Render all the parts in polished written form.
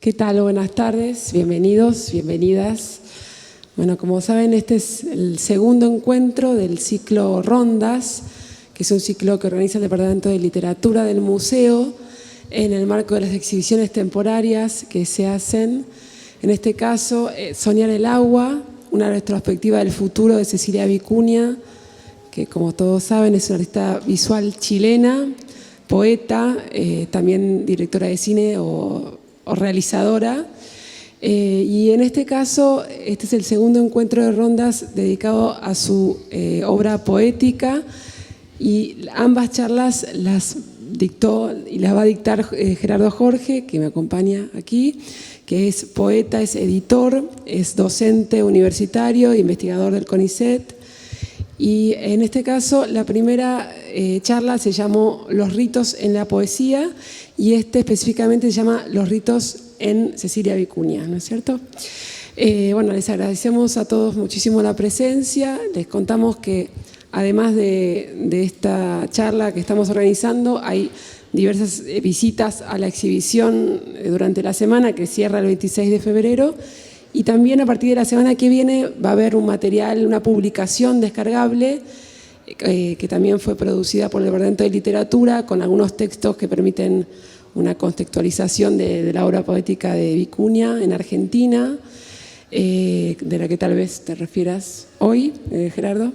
¿Qué tal? Buenas tardes, bienvenidos, bienvenidas. Bueno, como saben, este es el segundo encuentro del ciclo Rondas, que es un ciclo que organiza el Departamento de Literatura del Museo en el marco de las exhibiciones temporarias que se hacen. En este caso, Soñar el agua, una retrospectiva del futuro de Cecilia Vicuña, que como todos saben es una artista visual chilena, poeta, también directora de cine o realizadora. Y en este caso, este es el segundo encuentro de Rondas dedicado a su obra poética, y ambas charlas las dictó y las va a dictar Gerardo Jorge, que me acompaña aquí, que es poeta, es editor, es docente universitario, investigador del CONICET. Y en este caso, la primera charla se llamó Los ritos en la poesía, y específicamente se llama Los ritos en Cecilia Vicuña, ¿no es cierto? Bueno, les agradecemos a todos muchísimo la presencia. Les contamos que además de esta charla que estamos organizando, hay diversas visitas a la exhibición durante la semana, que cierra el 26 de febrero. Y también a partir de la semana que viene va a haber un material, una publicación descargable que también fue producida por el Departamento de Literatura, con algunos textos que permiten una contextualización de la obra poética de Vicuña en Argentina, de la que tal vez te refieras hoy, Gerardo.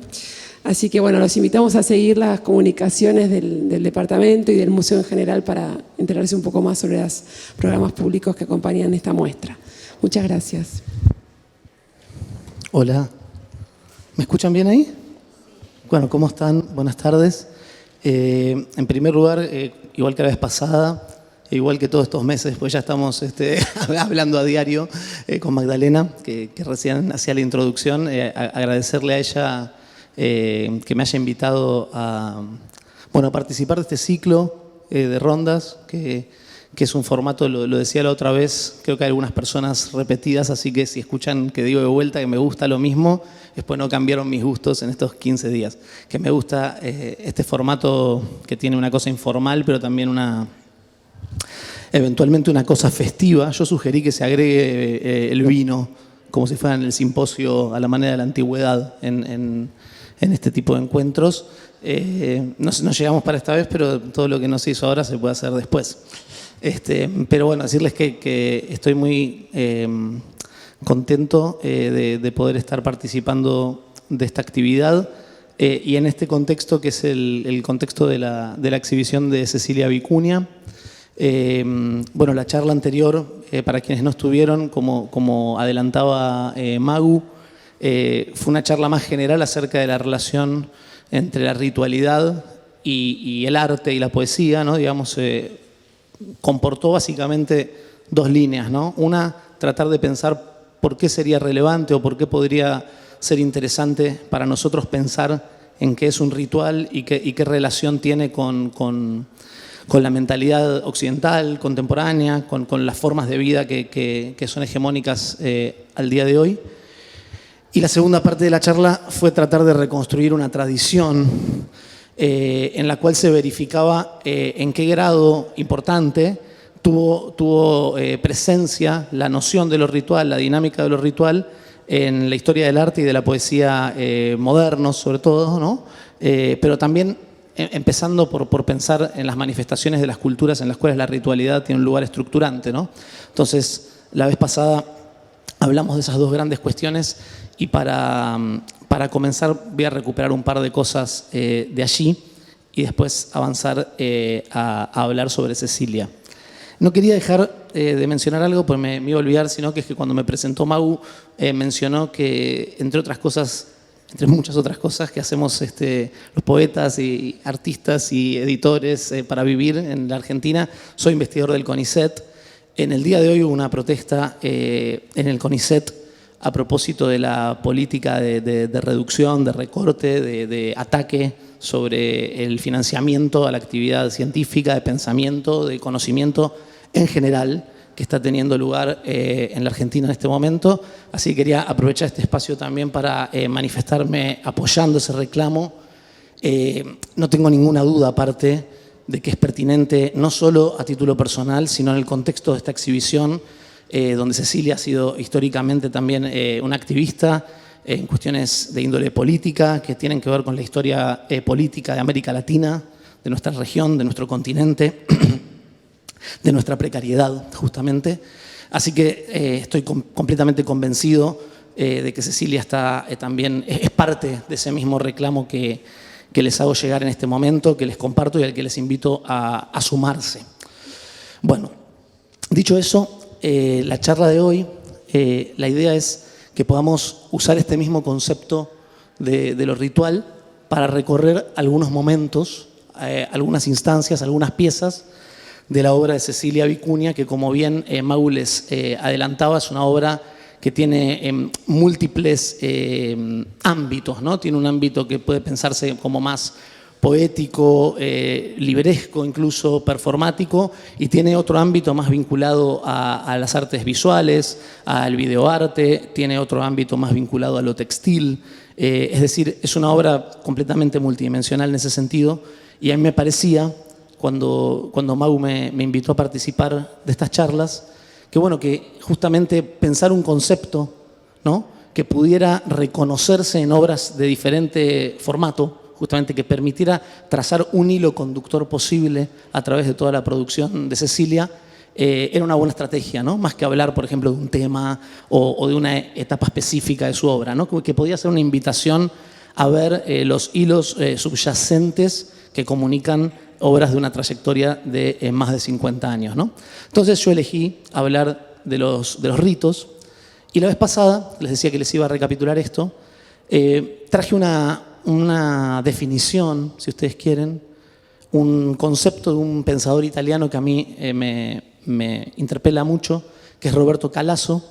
Así que bueno, los invitamos a seguir las comunicaciones del departamento y del museo en general para enterarse un poco más sobre los programas públicos que acompañan esta muestra. Muchas gracias. Hola, ¿me escuchan bien ahí? Bueno, ¿cómo están? Buenas tardes. En primer lugar, igual que la vez pasada, igual que todos estos meses, pues ya estamos hablando a diario con Magdalena, que recién hacía la introducción, agradecerle a ella que me haya invitado a participar de este ciclo de rondas, que es un formato, lo decía la otra vez, creo que hay algunas personas repetidas, así que si escuchan que digo de vuelta que me gusta lo mismo, después no cambiaron mis gustos en estos 15 días. Que me gusta este formato que tiene una cosa informal, pero también eventualmente una cosa festiva. Yo sugerí que se agregue el vino, como si fuera en el simposio a la manera de la antigüedad en este tipo de encuentros. No llegamos para esta vez, pero todo lo que no se hizo ahora se puede hacer después. Pero bueno, decirles que estoy muy contento de poder estar participando de esta actividad y en este contexto que es el contexto de la exhibición de Cecilia Vicuña. La charla anterior, para quienes no estuvieron, como adelantaba Magu, fue una charla más general acerca de la relación entre la ritualidad y el arte y la poesía, ¿no? Digamos, comportó básicamente dos líneas, ¿no? Una, tratar de pensar por qué sería relevante o por qué podría ser interesante para nosotros pensar en qué es un ritual y qué relación tiene con la mentalidad occidental, contemporánea, con las formas de vida que son hegemónicas al día de hoy. Y la segunda parte de la charla fue tratar de reconstruir una tradición en la cual se verificaba en qué grado importante tuvo presencia la noción de lo ritual, la dinámica de lo ritual en la historia del arte y de la poesía modernos, sobre todo, ¿no? Pero también empezando por pensar en las manifestaciones de las culturas en las cuales la ritualidad tiene un lugar estructurante, ¿no? Entonces, la vez pasada hablamos de esas dos grandes cuestiones y para comenzar voy a recuperar un par de cosas de allí y después avanzar a hablar sobre Cecilia. No quería dejar de mencionar algo, pues me iba a olvidar, sino que es que cuando me presentó Magu mencionó que, entre muchas otras cosas que hacemos los poetas y artistas y editores para vivir en la Argentina, soy investigador del CONICET. En el día de hoy hubo una protesta en el CONICET a propósito de la política de reducción, de recorte, de ataque sobre el financiamiento a la actividad científica, de pensamiento, de conocimiento en general que está teniendo lugar en la Argentina en este momento. Así que quería aprovechar este espacio también para manifestarme apoyando ese reclamo. No tengo ninguna duda, aparte, de que es pertinente no solo a título personal, sino en el contexto de esta exhibición, donde Cecilia ha sido históricamente también una activista en cuestiones de índole política que tienen que ver con la historia política de América Latina, de nuestra región, de nuestro continente, de nuestra precariedad, justamente. Así que estoy completamente convencido de que Cecilia está, también es parte de ese mismo reclamo que les hago llegar en este momento, que les comparto y al que les invito a sumarse. Bueno, dicho eso, la charla de hoy, la idea es que podamos usar este mismo concepto de lo ritual para recorrer algunos momentos, algunas instancias, algunas piezas de la obra de Cecilia Vicuña, que como bien Mau les adelantaba, es una obra que tiene múltiples ámbitos, ¿no? Tiene un ámbito que puede pensarse como más poético, libresco, incluso performático, y tiene otro ámbito más vinculado a las artes visuales, al videoarte, tiene otro ámbito más vinculado a lo textil, es decir, es una obra completamente multidimensional en ese sentido, y a mí me parecía, cuando Mau me invitó a participar de estas charlas, que bueno, que justamente pensar un concepto, ¿no?, que pudiera reconocerse en obras de diferente formato, justamente que permitiera trazar un hilo conductor posible a través de toda la producción de Cecilia, era una buena estrategia, ¿no? Más que hablar, por ejemplo, de un tema o de una etapa específica de su obra, ¿no? Que podía ser una invitación a ver los hilos subyacentes que comunican obras de una trayectoria de más de 50 años, ¿no? Entonces yo elegí hablar de los ritos, y la vez pasada, les decía que les iba a recapitular esto, traje una definición, si ustedes quieren, un concepto de un pensador italiano que a mí me interpela mucho, que es Roberto Calasso,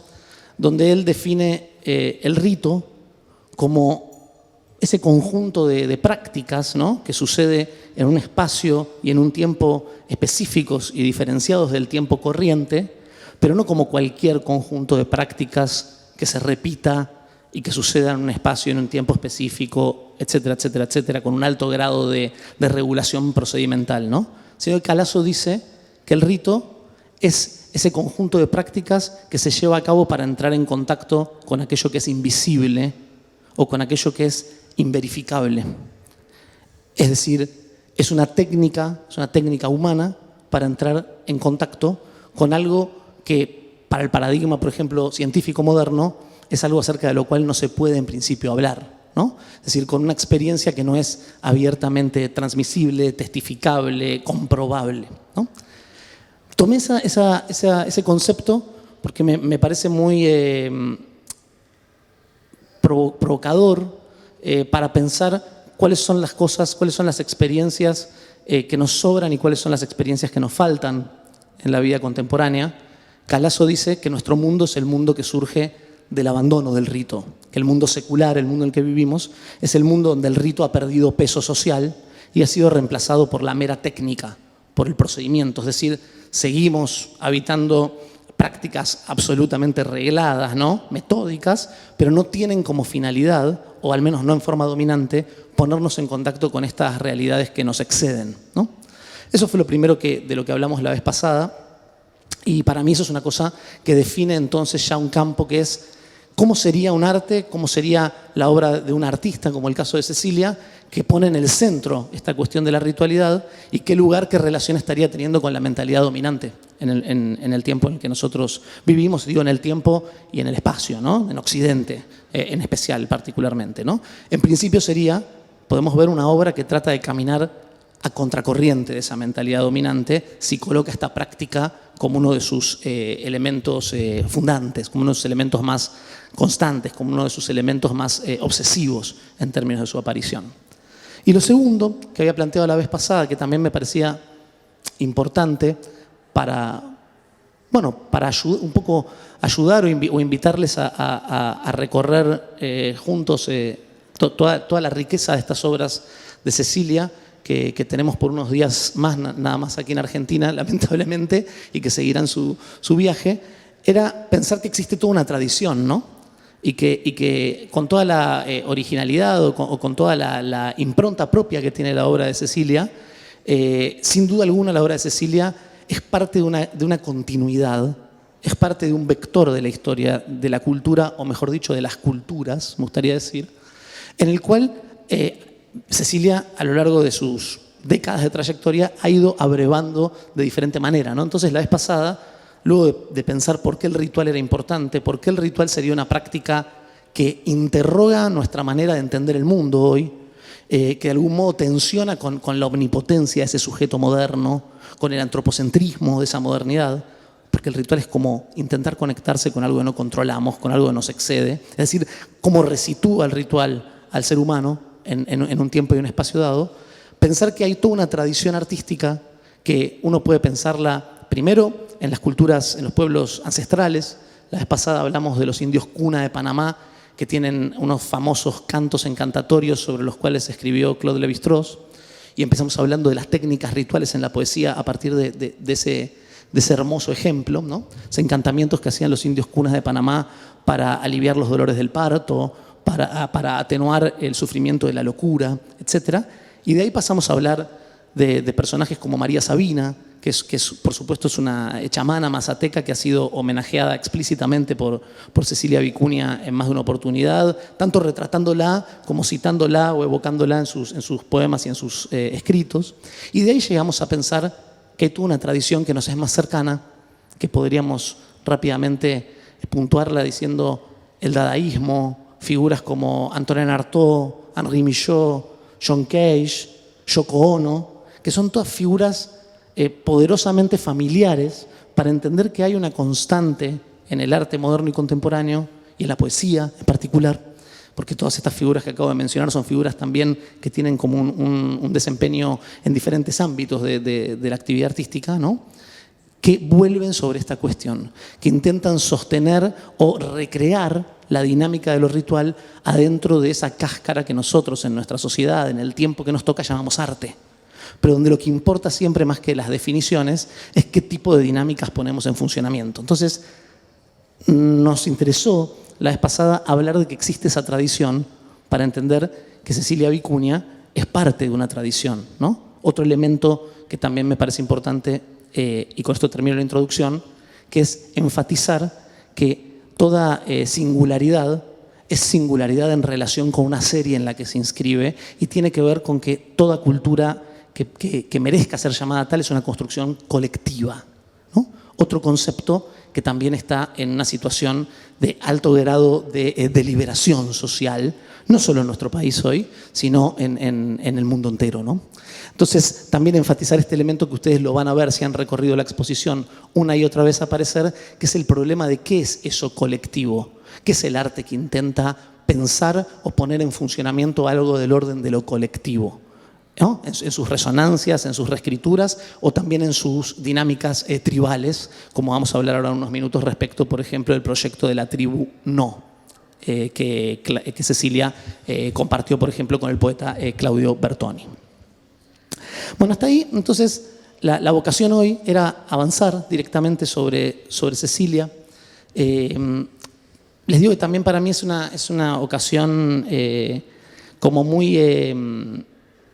donde él define el rito como ese conjunto de prácticas, ¿no?, que sucede en un espacio y en un tiempo específicos y diferenciados del tiempo corriente, pero no como cualquier conjunto de prácticas que se repita y que suceda en un espacio, en un tiempo específico, etcétera, etcétera, etcétera, con un alto grado de regulación procedimental, ¿no? Sino que Calasso dice que el rito es ese conjunto de prácticas que se lleva a cabo para entrar en contacto con aquello que es invisible o con aquello que es inverificable. Es decir, es una técnica humana para entrar en contacto con algo que para el paradigma, por ejemplo, científico moderno, es algo acerca de lo cual no se puede en principio hablar, ¿no? Es decir, con una experiencia que no es abiertamente transmisible, testificable, comprobable, ¿no? Tomé ese concepto porque me parece muy provocador para pensar cuáles son las cosas, cuáles son las experiencias que nos sobran y cuáles son las experiencias que nos faltan en la vida contemporánea. Calasso dice que nuestro mundo es el mundo que surge del abandono del rito, que el mundo secular, el mundo en el que vivimos, es el mundo donde el rito ha perdido peso social y ha sido reemplazado por la mera técnica, por el procedimiento. Es decir, seguimos habitando prácticas absolutamente regladas, ¿no?, metódicas, pero no tienen como finalidad, o al menos no en forma dominante, ponernos en contacto con estas realidades que nos exceden, ¿no? Eso fue lo primero de lo que hablamos la vez pasada, y para mí eso es una cosa que define entonces ya un campo que es cómo sería un arte, cómo sería la obra de un artista, como el caso de Cecilia, que pone en el centro esta cuestión de la ritualidad y qué lugar, qué relación estaría teniendo con la mentalidad dominante en el tiempo en el que nosotros vivimos, digo en el tiempo y en el espacio, ¿no?, en Occidente en especial particularmente, ¿no? En principio podemos ver una obra que trata de caminar a contracorriente de esa mentalidad dominante si coloca esta práctica como uno de sus elementos fundantes, como uno de sus elementos más constantes, como uno de sus elementos más obsesivos en términos de su aparición. Y lo segundo que había planteado la vez pasada, que también me parecía importante para un poco ayudar o invitarles a recorrer juntos toda la riqueza de estas obras de Cecilia, que tenemos por unos días más, nada más aquí en Argentina, lamentablemente, y que seguirán su viaje, era pensar que existe toda una tradición, ¿no? Y que con toda la originalidad o con toda la impronta propia que tiene la obra de Cecilia, sin duda alguna la obra de Cecilia es parte de una continuidad es parte de un vector de la historia de la cultura, o mejor dicho, de las culturas, me gustaría decir, en el cual Cecilia, a lo largo de sus décadas de trayectoria, ha ido abrevando de diferente manera, ¿no? Entonces, la vez pasada, luego de pensar por qué el ritual era importante, por qué el ritual sería una práctica que interroga nuestra manera de entender el mundo hoy, que de algún modo tensiona con la omnipotencia de ese sujeto moderno, con el antropocentrismo de esa modernidad, porque el ritual es como intentar conectarse con algo que no controlamos, con algo que nos excede, es decir, cómo resitúa el ritual al ser humano en un tiempo y un espacio dado. Pensar que hay toda una tradición artística que uno puede pensarla primero en las culturas, en los pueblos ancestrales. La vez pasada hablamos de los indios cuna de Panamá, que tienen unos famosos cantos encantatorios sobre los cuales escribió Claude Lévi-Strauss, y empezamos hablando de las técnicas rituales en la poesía a partir de ese hermoso ejemplo, ¿no? Esos encantamientos que hacían los indios cunas de Panamá para aliviar los dolores del parto, para atenuar el sufrimiento de la locura, etc. Y de ahí pasamos a hablar de personajes como María Sabina, que por supuesto es una chamana mazateca que ha sido homenajeada explícitamente por Cecilia Vicuña en más de una oportunidad, tanto retratándola como citándola o evocándola en sus poemas y en sus escritos. Y de ahí llegamos a pensar que hay toda una tradición que nos es más cercana, que podríamos rápidamente puntuarla diciendo el dadaísmo, figuras como Antonin Artaud, Henri Michaud, John Cage, Yoko Ono, que son todas figuras poderosamente familiares para entender que hay una constante en el arte moderno y contemporáneo y en la poesía en particular, porque todas estas figuras que acabo de mencionar son figuras también que tienen como un desempeño en diferentes ámbitos de la actividad artística, ¿no? Que vuelven sobre esta cuestión, que intentan sostener o recrear la dinámica de lo ritual adentro de esa cáscara que nosotros en nuestra sociedad, en el tiempo que nos toca, llamamos arte. Pero donde lo que importa siempre más que las definiciones es qué tipo de dinámicas ponemos en funcionamiento. Entonces, nos interesó la vez pasada hablar de que existe esa tradición para entender que Cecilia Vicuña es parte de una tradición, ¿no? Otro elemento que también me parece importante, y con esto termino la introducción, que es enfatizar que toda singularidad es singularidad en relación con una serie en la que se inscribe y tiene que ver con que toda cultura que merezca ser llamada tal es una construcción colectiva, ¿no? Otro concepto que también está en una situación de alto grado de deliberación social, no solo en nuestro país hoy, sino en el mundo entero, ¿no? Entonces, también enfatizar este elemento que ustedes lo van a ver si han recorrido la exposición una y otra vez aparecer, que es el problema de qué es eso colectivo, qué es el arte que intenta pensar o poner en funcionamiento algo del orden de lo colectivo, ¿no? En sus resonancias, en sus reescrituras o también en sus dinámicas tribales, como vamos a hablar ahora en unos minutos respecto, por ejemplo, del proyecto de la tribu No, que Cecilia compartió, por ejemplo, con el poeta Claudio Bertoni. Bueno, hasta ahí, entonces, la vocación hoy era avanzar directamente sobre Cecilia. Les digo que también para mí es una ocasión como muy...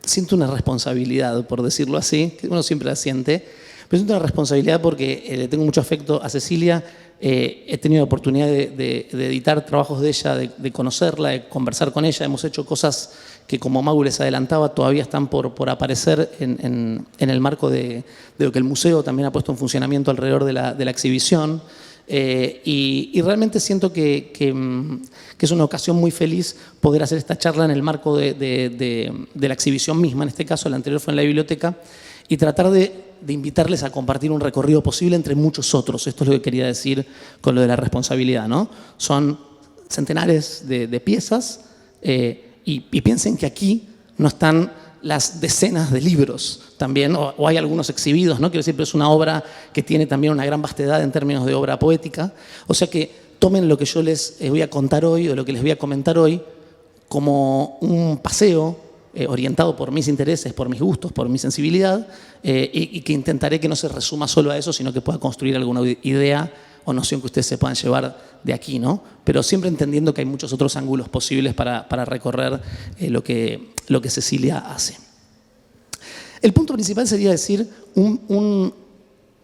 siento una responsabilidad, por decirlo así, que uno siempre la siente, pero siento una responsabilidad porque le tengo mucho afecto a Cecilia. He tenido la oportunidad de editar trabajos de ella, de conocerla, de conversar con ella. Hemos hecho cosas que, como Magu les adelantaba, todavía están por aparecer en el marco de lo que el museo también ha puesto en funcionamiento alrededor de la exhibición. Y realmente siento que es una ocasión muy feliz poder hacer esta charla en el marco de la exhibición misma. En este caso, la anterior fue en la biblioteca, y tratar de invitarles a compartir un recorrido posible entre muchos otros. Esto es lo que quería decir con lo de la responsabilidad, ¿no? Son centenares de piezas, y piensen que aquí no están las decenas de libros también, o hay algunos exhibidos, ¿no? Quiero decir, pero es una obra que tiene también una gran vastedad en términos de obra poética. O sea que tomen lo que yo les voy a contar hoy, o lo que les voy a comentar hoy, como un paseo orientado por mis intereses, por mis gustos, por mi sensibilidad, y que intentaré que no se resuma solo a eso, sino que pueda construir alguna idea o noción que ustedes se puedan llevar de aquí, ¿no? Pero siempre entendiendo que hay muchos otros ángulos posibles para recorrer lo que Cecilia hace. El punto principal sería decir,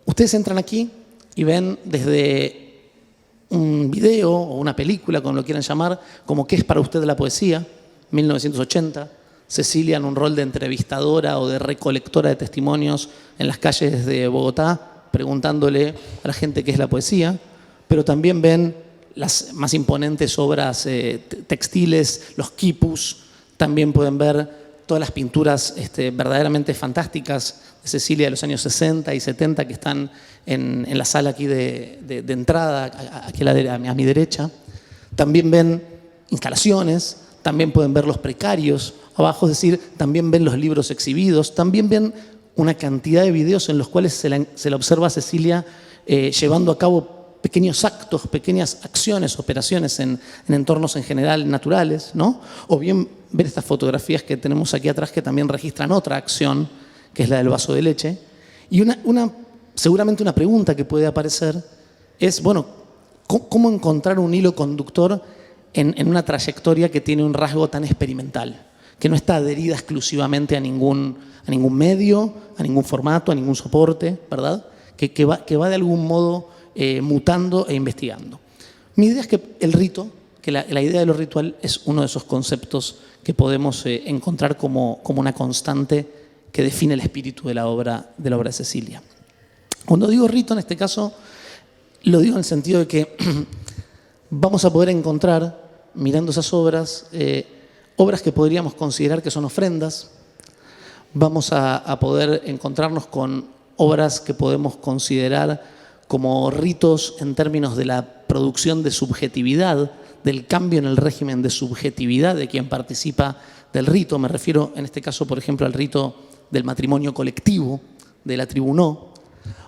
ustedes entran aquí y ven desde un video o una película, como lo quieran llamar, como ¿Qué es para usted la poesía?, 1980, Cecilia en un rol de entrevistadora o de recolectora de testimonios en las calles de Bogotá, preguntándole a la gente qué es la poesía, pero también ven las más imponentes obras textiles, los quipus, también pueden ver todas las pinturas verdaderamente fantásticas de Cecilia de los años 60 y 70 que están en la sala aquí de entrada, aquí a mi derecha. También ven instalaciones, también pueden ver los precarios abajo, es decir, también ven los libros exhibidos, también ven una cantidad de videos en los cuales se la observa a Cecilia llevando a cabo pequeños actos, pequeñas acciones, operaciones en entornos en general naturales, ¿no? O bien ver estas fotografías que tenemos aquí atrás que también registran otra acción, que es la del vaso de leche. Y seguramente una pregunta que puede aparecer es, bueno, ¿cómo encontrar un hilo conductor en una trayectoria que tiene un rasgo tan experimental, que no está adherida exclusivamente a ningún medio, a ningún formato, a ningún soporte, ¿verdad? Que va de algún modo mutando e investigando. Mi idea es que el rito, que la idea de lo ritual es uno de esos conceptos que podemos encontrar como una constante que define el espíritu de la obra de Cecilia. Cuando digo rito, en este caso, lo digo en el sentido de que vamos a poder encontrar, mirando esas obras, obras que podríamos considerar que son ofrendas. Vamos a poder encontrarnos con obras que podemos considerar como ritos en términos de la producción de subjetividad, del cambio en el régimen de subjetividad de quien participa del rito. Me refiero en este caso, por ejemplo, al rito del matrimonio colectivo de la tribu No.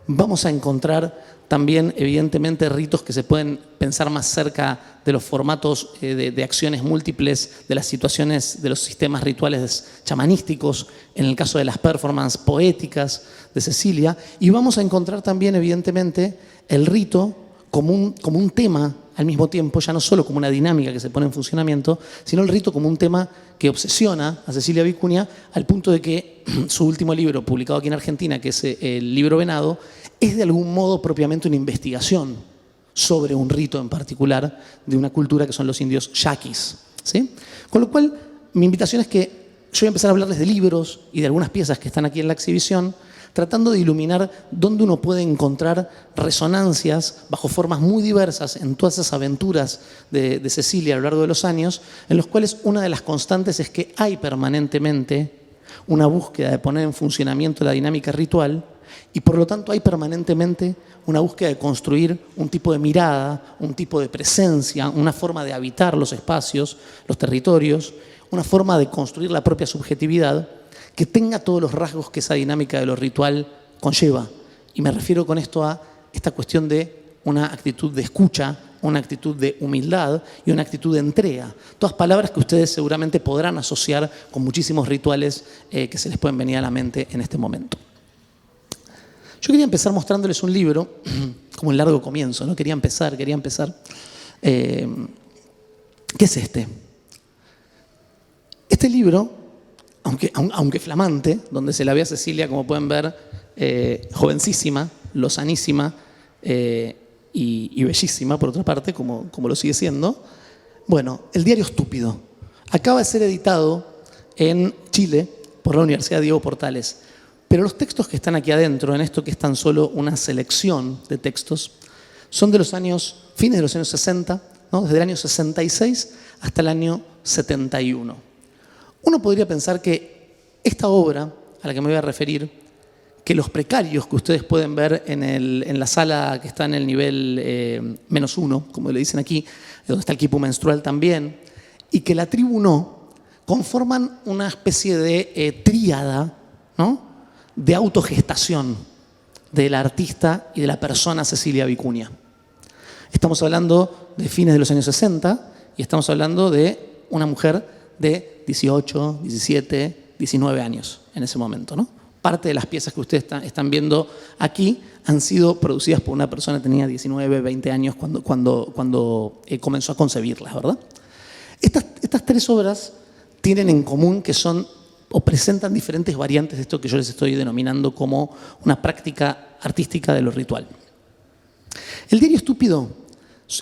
Vamos a encontrar también, evidentemente, ritos que se pueden pensar más cerca de los formatos de acciones múltiples, de las situaciones, de los sistemas rituales chamanísticos, en el caso de las performances poéticas de Cecilia. Y vamos a encontrar también, evidentemente, el rito como un tema al mismo tiempo, ya no solo como una dinámica que se pone en funcionamiento, sino el rito como un tema que obsesiona a Cecilia Vicuña al punto de que su último libro, publicado aquí en Argentina, que es el libro Venado, es de algún modo propiamente una investigación sobre un rito en particular de una cultura que son los indios yaquis, ¿sí? Con lo cual, mi invitación es que yo voy a empezar a hablarles de libros y de algunas piezas que están aquí en la exhibición, tratando de iluminar dónde uno puede encontrar resonancias bajo formas muy diversas en todas esas aventuras de Cecilia a lo largo de los años, en los cuales una de las constantes es que hay permanentemente una búsqueda de poner en funcionamiento la dinámica ritual y por lo tanto hay permanentemente una búsqueda de construir un tipo de mirada, un tipo de presencia, una forma de habitar los espacios, los territorios, una forma de construir la propia subjetividad que tenga todos los rasgos que esa dinámica de lo ritual conlleva. Y me refiero con esto a esta cuestión de una actitud de escucha, una actitud de humildad y una actitud de entrega. Todas palabras que ustedes seguramente podrán asociar con muchísimos rituales que se les pueden venir a la mente en este momento. Yo quería empezar mostrándoles un libro, como un largo comienzo, ¿no? Quería empezar. ¿Qué es este? Este libro, aunque flamante, donde se la ve a Cecilia, como pueden ver, jovencísima, lozanísima y bellísima, por otra parte, como lo sigue siendo. Bueno, El diario estúpido. Acaba de ser editado en Chile por la Universidad Diego Portales. Pero los textos que están aquí adentro, en esto que es tan solo una selección de textos, son de los fines de los años 60, ¿no? Desde el año 66 hasta el año 71. Uno podría pensar que esta obra a la que me voy a referir, que los precarios que ustedes pueden ver en la sala que está en el nivel -1, como le dicen aquí, donde está el quipu menstrual también, y que la tribu No, conforman una especie de tríada, ¿no?, de autogestación del artista y de la persona Cecilia Vicuña. Estamos hablando de fines de los años 60 y estamos hablando de una mujer de 18, 17, 19 años en ese momento, ¿no? Parte de las piezas que ustedes están viendo aquí han sido producidas por una persona que tenía 19, 20 años cuando comenzó a concebirlas, ¿verdad? Estas tres obras tienen en común que son o presentan diferentes variantes de esto que yo les estoy denominando como una práctica artística de lo ritual. El diario estúpido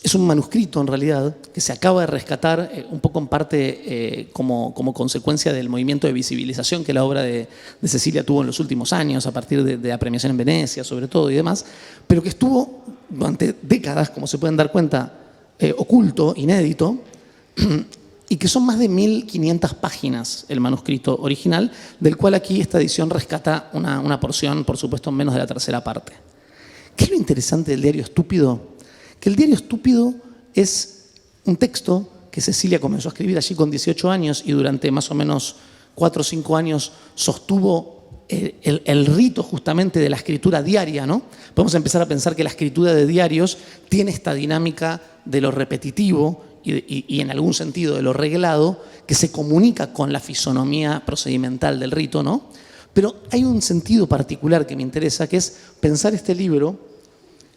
es un manuscrito, en realidad, que se acaba de rescatar un poco en parte como consecuencia del movimiento de visibilización que la obra de Cecilia tuvo en los últimos años, a partir de la premiación en Venecia, sobre todo, y demás, pero que estuvo durante décadas, como se pueden dar cuenta, oculto, inédito, y que son más de 1.500 páginas el manuscrito original, del cual aquí esta edición rescata una porción, por supuesto, menos de la tercera parte. ¿Qué es lo interesante del diario estúpido? Que el diario estúpido es un texto que Cecilia comenzó a escribir allí con 18 años y durante más o menos 4 o 5 años sostuvo el rito justamente de la escritura diaria, ¿no? Podemos empezar a pensar que la escritura de diarios tiene esta dinámica de lo repetitivo y en algún sentido de lo reglado que se comunica con la fisonomía procedimental del rito, ¿no? Pero hay un sentido particular que me interesa, que es pensar este libro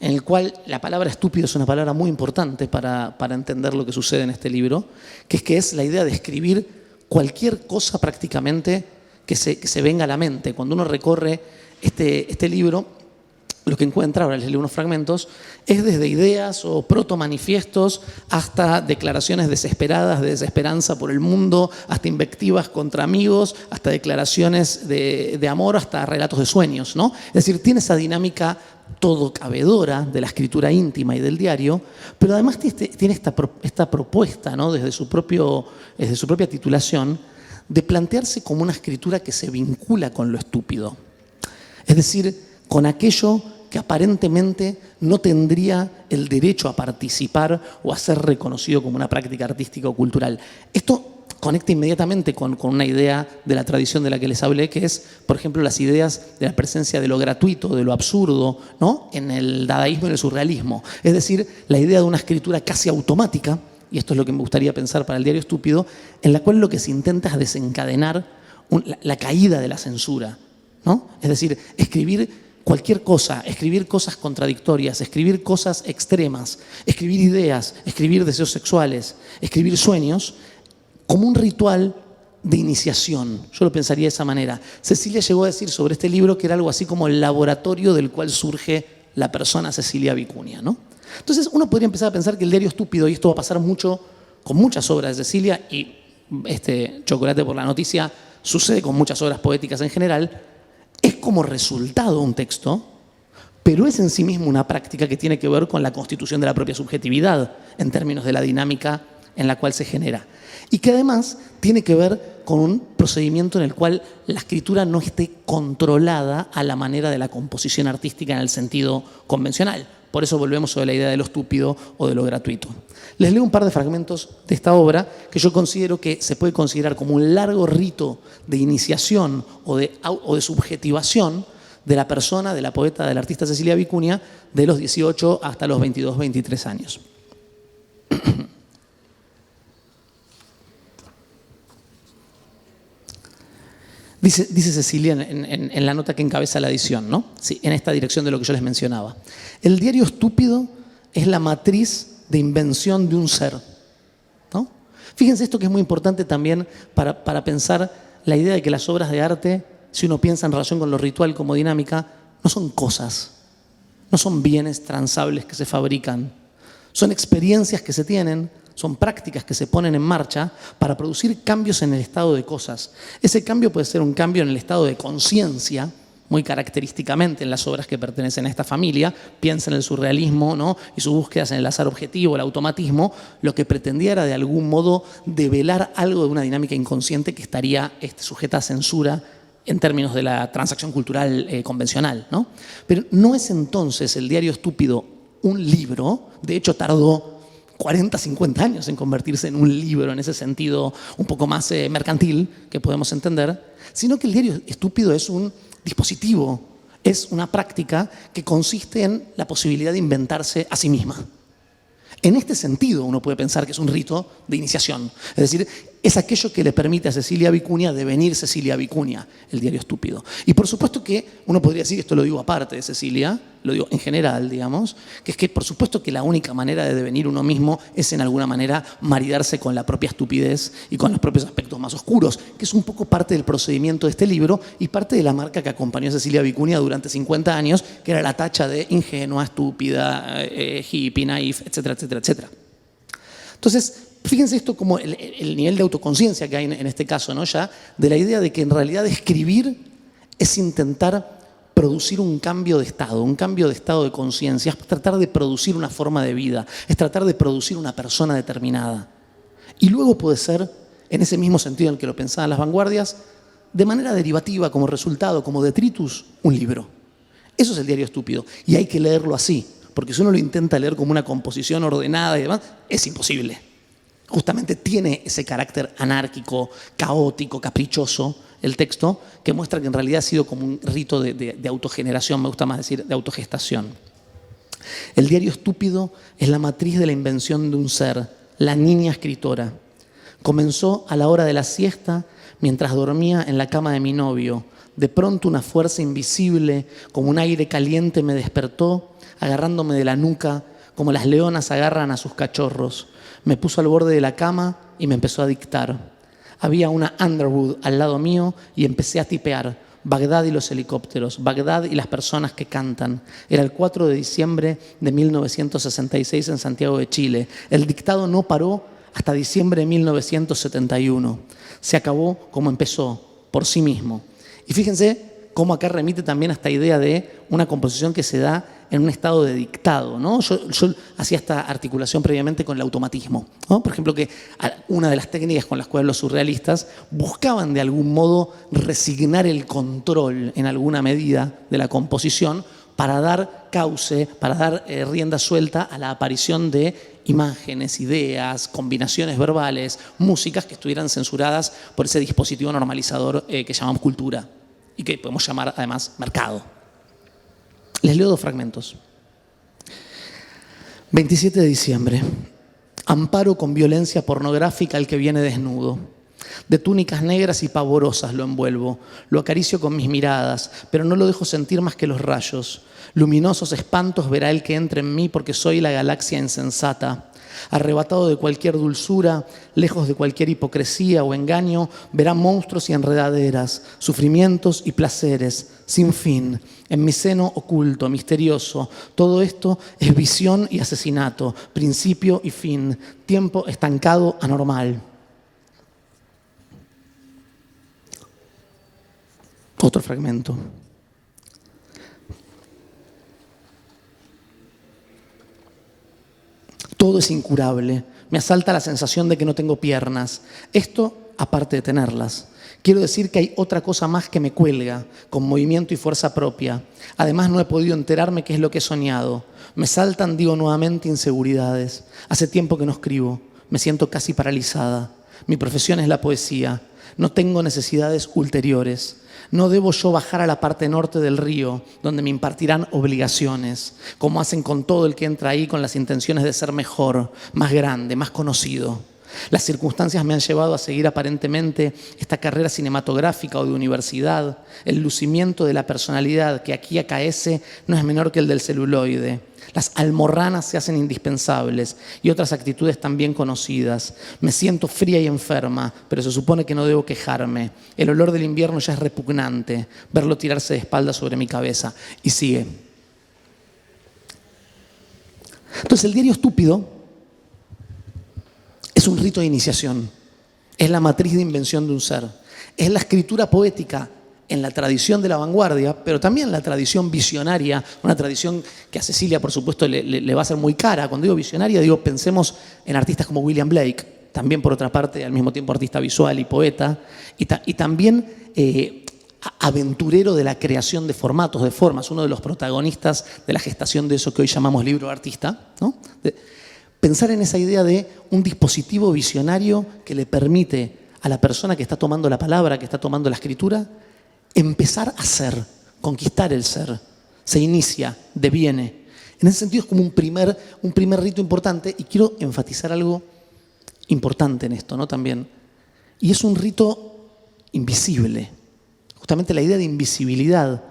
en el cual la palabra estúpido es una palabra muy importante para entender lo que sucede en este libro, que es la idea de escribir cualquier cosa prácticamente que se venga a la mente. Cuando uno recorre este libro, lo que encuentra, ahora les leo unos fragmentos, es desde ideas o protomanifiestos hasta declaraciones desesperadas de desesperanza por el mundo, hasta invectivas contra amigos, hasta declaraciones de amor, hasta relatos de sueños, ¿no? Es decir, tiene esa dinámica todo cabedora de la escritura íntima y del diario, pero además tiene esta propuesta, ¿no? desde su propia titulación, de plantearse como una escritura que se vincula con lo estúpido. Es decir, con aquello que aparentemente no tendría el derecho a participar o a ser reconocido como una práctica artística o cultural. Esto conecta inmediatamente con una idea de la tradición de la que les hablé, que es, por ejemplo, las ideas de la presencia de lo gratuito, de lo absurdo, ¿no? En el dadaísmo y el surrealismo. Es decir, la idea de una escritura casi automática, y esto es lo que me gustaría pensar para el diario estúpido, en la cual lo que se intenta es desencadenar la caída de la censura, ¿no? Es decir, escribir cualquier cosa, escribir cosas contradictorias, escribir cosas extremas, escribir ideas, escribir deseos sexuales, escribir sueños, como un ritual de iniciación. Yo lo pensaría de esa manera. Cecilia llegó a decir sobre este libro que era algo así como el laboratorio del cual surge la persona Cecilia Vicuña, ¿no? Entonces uno podría empezar a pensar que el diario estúpido, y esto va a pasar mucho con muchas obras de Cecilia, y Chocolate por la noticia sucede con muchas obras poéticas en general, es como resultado un texto, pero es en sí mismo una práctica que tiene que ver con la constitución de la propia subjetividad en términos de la dinámica en la cual se genera. Y que además tiene que ver con un procedimiento en el cual la escritura no esté controlada a la manera de la composición artística en el sentido convencional. Por eso volvemos sobre la idea de lo estúpido o de lo gratuito. Les leo un par de fragmentos de esta obra que yo considero que se puede considerar como un largo rito de iniciación o de subjetivación de la persona, de la poeta, del artista Cecilia Vicuña, de los 18 hasta los 22, 23 años. Dice Cecilia en la nota que encabeza la edición, ¿no? Sí, en esta dirección de lo que yo les mencionaba. El diario estúpido es la matriz de invención de un ser, ¿no? Fíjense esto que es muy importante también para pensar la idea de que las obras de arte, si uno piensa en relación con lo ritual como dinámica, no son cosas, no son bienes transables que se fabrican, son experiencias que se tienen, son prácticas que se ponen en marcha para producir cambios en el estado de cosas. Ese cambio puede ser un cambio en el estado de conciencia, muy característicamente en las obras que pertenecen a esta familia. Piensa en el surrealismo, ¿no? Y sus búsquedas en el azar objetivo, el automatismo. Lo que pretendía era de algún modo develar algo de una dinámica inconsciente que estaría sujeta a censura en términos de la transacción cultural convencional, ¿no? Pero no es entonces el diario estúpido un libro. De hecho, tardó 40, 50 años en convertirse en un libro en ese sentido un poco más mercantil que podemos entender, sino que el diario estúpido es un dispositivo, es una práctica que consiste en la posibilidad de inventarse a sí misma. En este sentido uno puede pensar que es un rito de iniciación, es decir, es aquello que le permite a Cecilia Vicuña devenir Cecilia Vicuña, el diario estúpido. Y por supuesto que uno podría decir, esto lo digo aparte de Cecilia, lo digo en general, digamos, que es que por supuesto que la única manera de devenir uno mismo es en alguna manera maridarse con la propia estupidez y con los propios aspectos más oscuros, que es un poco parte del procedimiento de este libro y parte de la marca que acompañó a Cecilia Vicuña durante 50 años, que era la tacha de ingenua, estúpida, hippie, naif, etcétera, etcétera, etcétera. Entonces, fíjense esto como el nivel de autoconciencia que hay en este caso, ¿no? Ya, de la idea de que en realidad escribir es intentar producir un cambio de estado de conciencia, es tratar de producir una forma de vida, es tratar de producir una persona determinada. Y luego puede ser, en ese mismo sentido en que lo pensaban las vanguardias, de manera derivativa, como resultado, como detritus, un libro. Eso es el diario estúpido. Y hay que leerlo así, porque si uno lo intenta leer como una composición ordenada y demás, es imposible. Justamente tiene ese carácter anárquico, caótico, caprichoso, el texto, que muestra que en realidad ha sido como un rito de autogeneración, me gusta más decir de autogestación. El diario estúpido es la matriz de la invención de un ser, la niña escritora. Comenzó a la hora de la siesta, mientras dormía en la cama de mi novio. De pronto una fuerza invisible, como un aire caliente, me despertó, agarrándome de la nuca, como las leonas agarran a sus cachorros. Me puso al borde de la cama y me empezó a dictar. Había una Underwood al lado mío y empecé a tipear. Bagdad y los helicópteros, Bagdad y las personas que cantan. Era el 4 de diciembre de 1966 en Santiago de Chile. El dictado no paró hasta diciembre de 1971. Se acabó como empezó, por sí mismo. Y fíjense cómo acá remite también a esta idea de una composición que se da en un estado de dictado, ¿no? Yo hacía esta articulación previamente con el automatismo, ¿no? Por ejemplo, que una de las técnicas con las cuales los surrealistas buscaban de algún modo resignar el control en alguna medida de la composición para dar cauce, para dar rienda suelta a la aparición de imágenes, ideas, combinaciones verbales, músicas que estuvieran censuradas por ese dispositivo normalizador que llamamos cultura y que podemos llamar además mercado. Les leo 2 fragmentos. 27 de diciembre. Amparo con violencia pornográfica al que viene desnudo. De túnicas negras y pavorosas lo envuelvo. Lo acaricio con mis miradas, pero no lo dejo sentir más que los rayos. Luminosos espantos verá el que entre en mí porque soy la galaxia insensata. Arrebatado de cualquier dulzura, lejos de cualquier hipocresía o engaño, verá monstruos y enredaderas, sufrimientos y placeres, sin fin, en mi seno oculto, misterioso. Todo esto es visión y asesinato, principio y fin, tiempo estancado, anormal. Otro fragmento. Todo es incurable. Me asalta la sensación de que no tengo piernas. Esto, aparte de tenerlas. Quiero decir que hay otra cosa más que me cuelga, con movimiento y fuerza propia. Además, no he podido enterarme qué es lo que he soñado. Me saltan, digo nuevamente, inseguridades. Hace tiempo que no escribo. Me siento casi paralizada. Mi profesión es la poesía. No tengo necesidades ulteriores. No debo yo bajar a la parte norte del río, donde me impartirán obligaciones, como hacen con todo el que entra ahí con las intenciones de ser mejor, más grande, más conocido. Las circunstancias me han llevado a seguir aparentemente esta carrera cinematográfica o de universidad. El lucimiento de la personalidad que aquí acaece no es menor que el del celuloide. Las almorranas se hacen indispensables y otras actitudes también conocidas. Me siento fría y enferma, pero se supone que no debo quejarme. El olor del invierno ya es repugnante. Verlo tirarse de espaldas sobre mi cabeza. Y sigue. Entonces el diario estúpido es un rito de iniciación. Es la matriz de invención de un ser. Es la escritura poética en la tradición de la vanguardia, pero también en la tradición visionaria, una tradición que a Cecilia, por supuesto, le va a ser muy cara. Cuando digo visionaria, digo, pensemos en artistas como William Blake, también por otra parte, al mismo tiempo artista visual y poeta, y también aventurero de la creación de formatos, de formas, uno de los protagonistas de la gestación de eso que hoy llamamos libro artista, ¿no? Pensar en esa idea de un dispositivo visionario que le permite a la persona que está tomando la palabra, que está tomando la escritura, empezar a ser, conquistar el ser. Se inicia, deviene. En ese sentido es como un primer rito importante, y quiero enfatizar algo importante en esto, ¿no? También, Y es un rito invisible. Justamente la idea de invisibilidad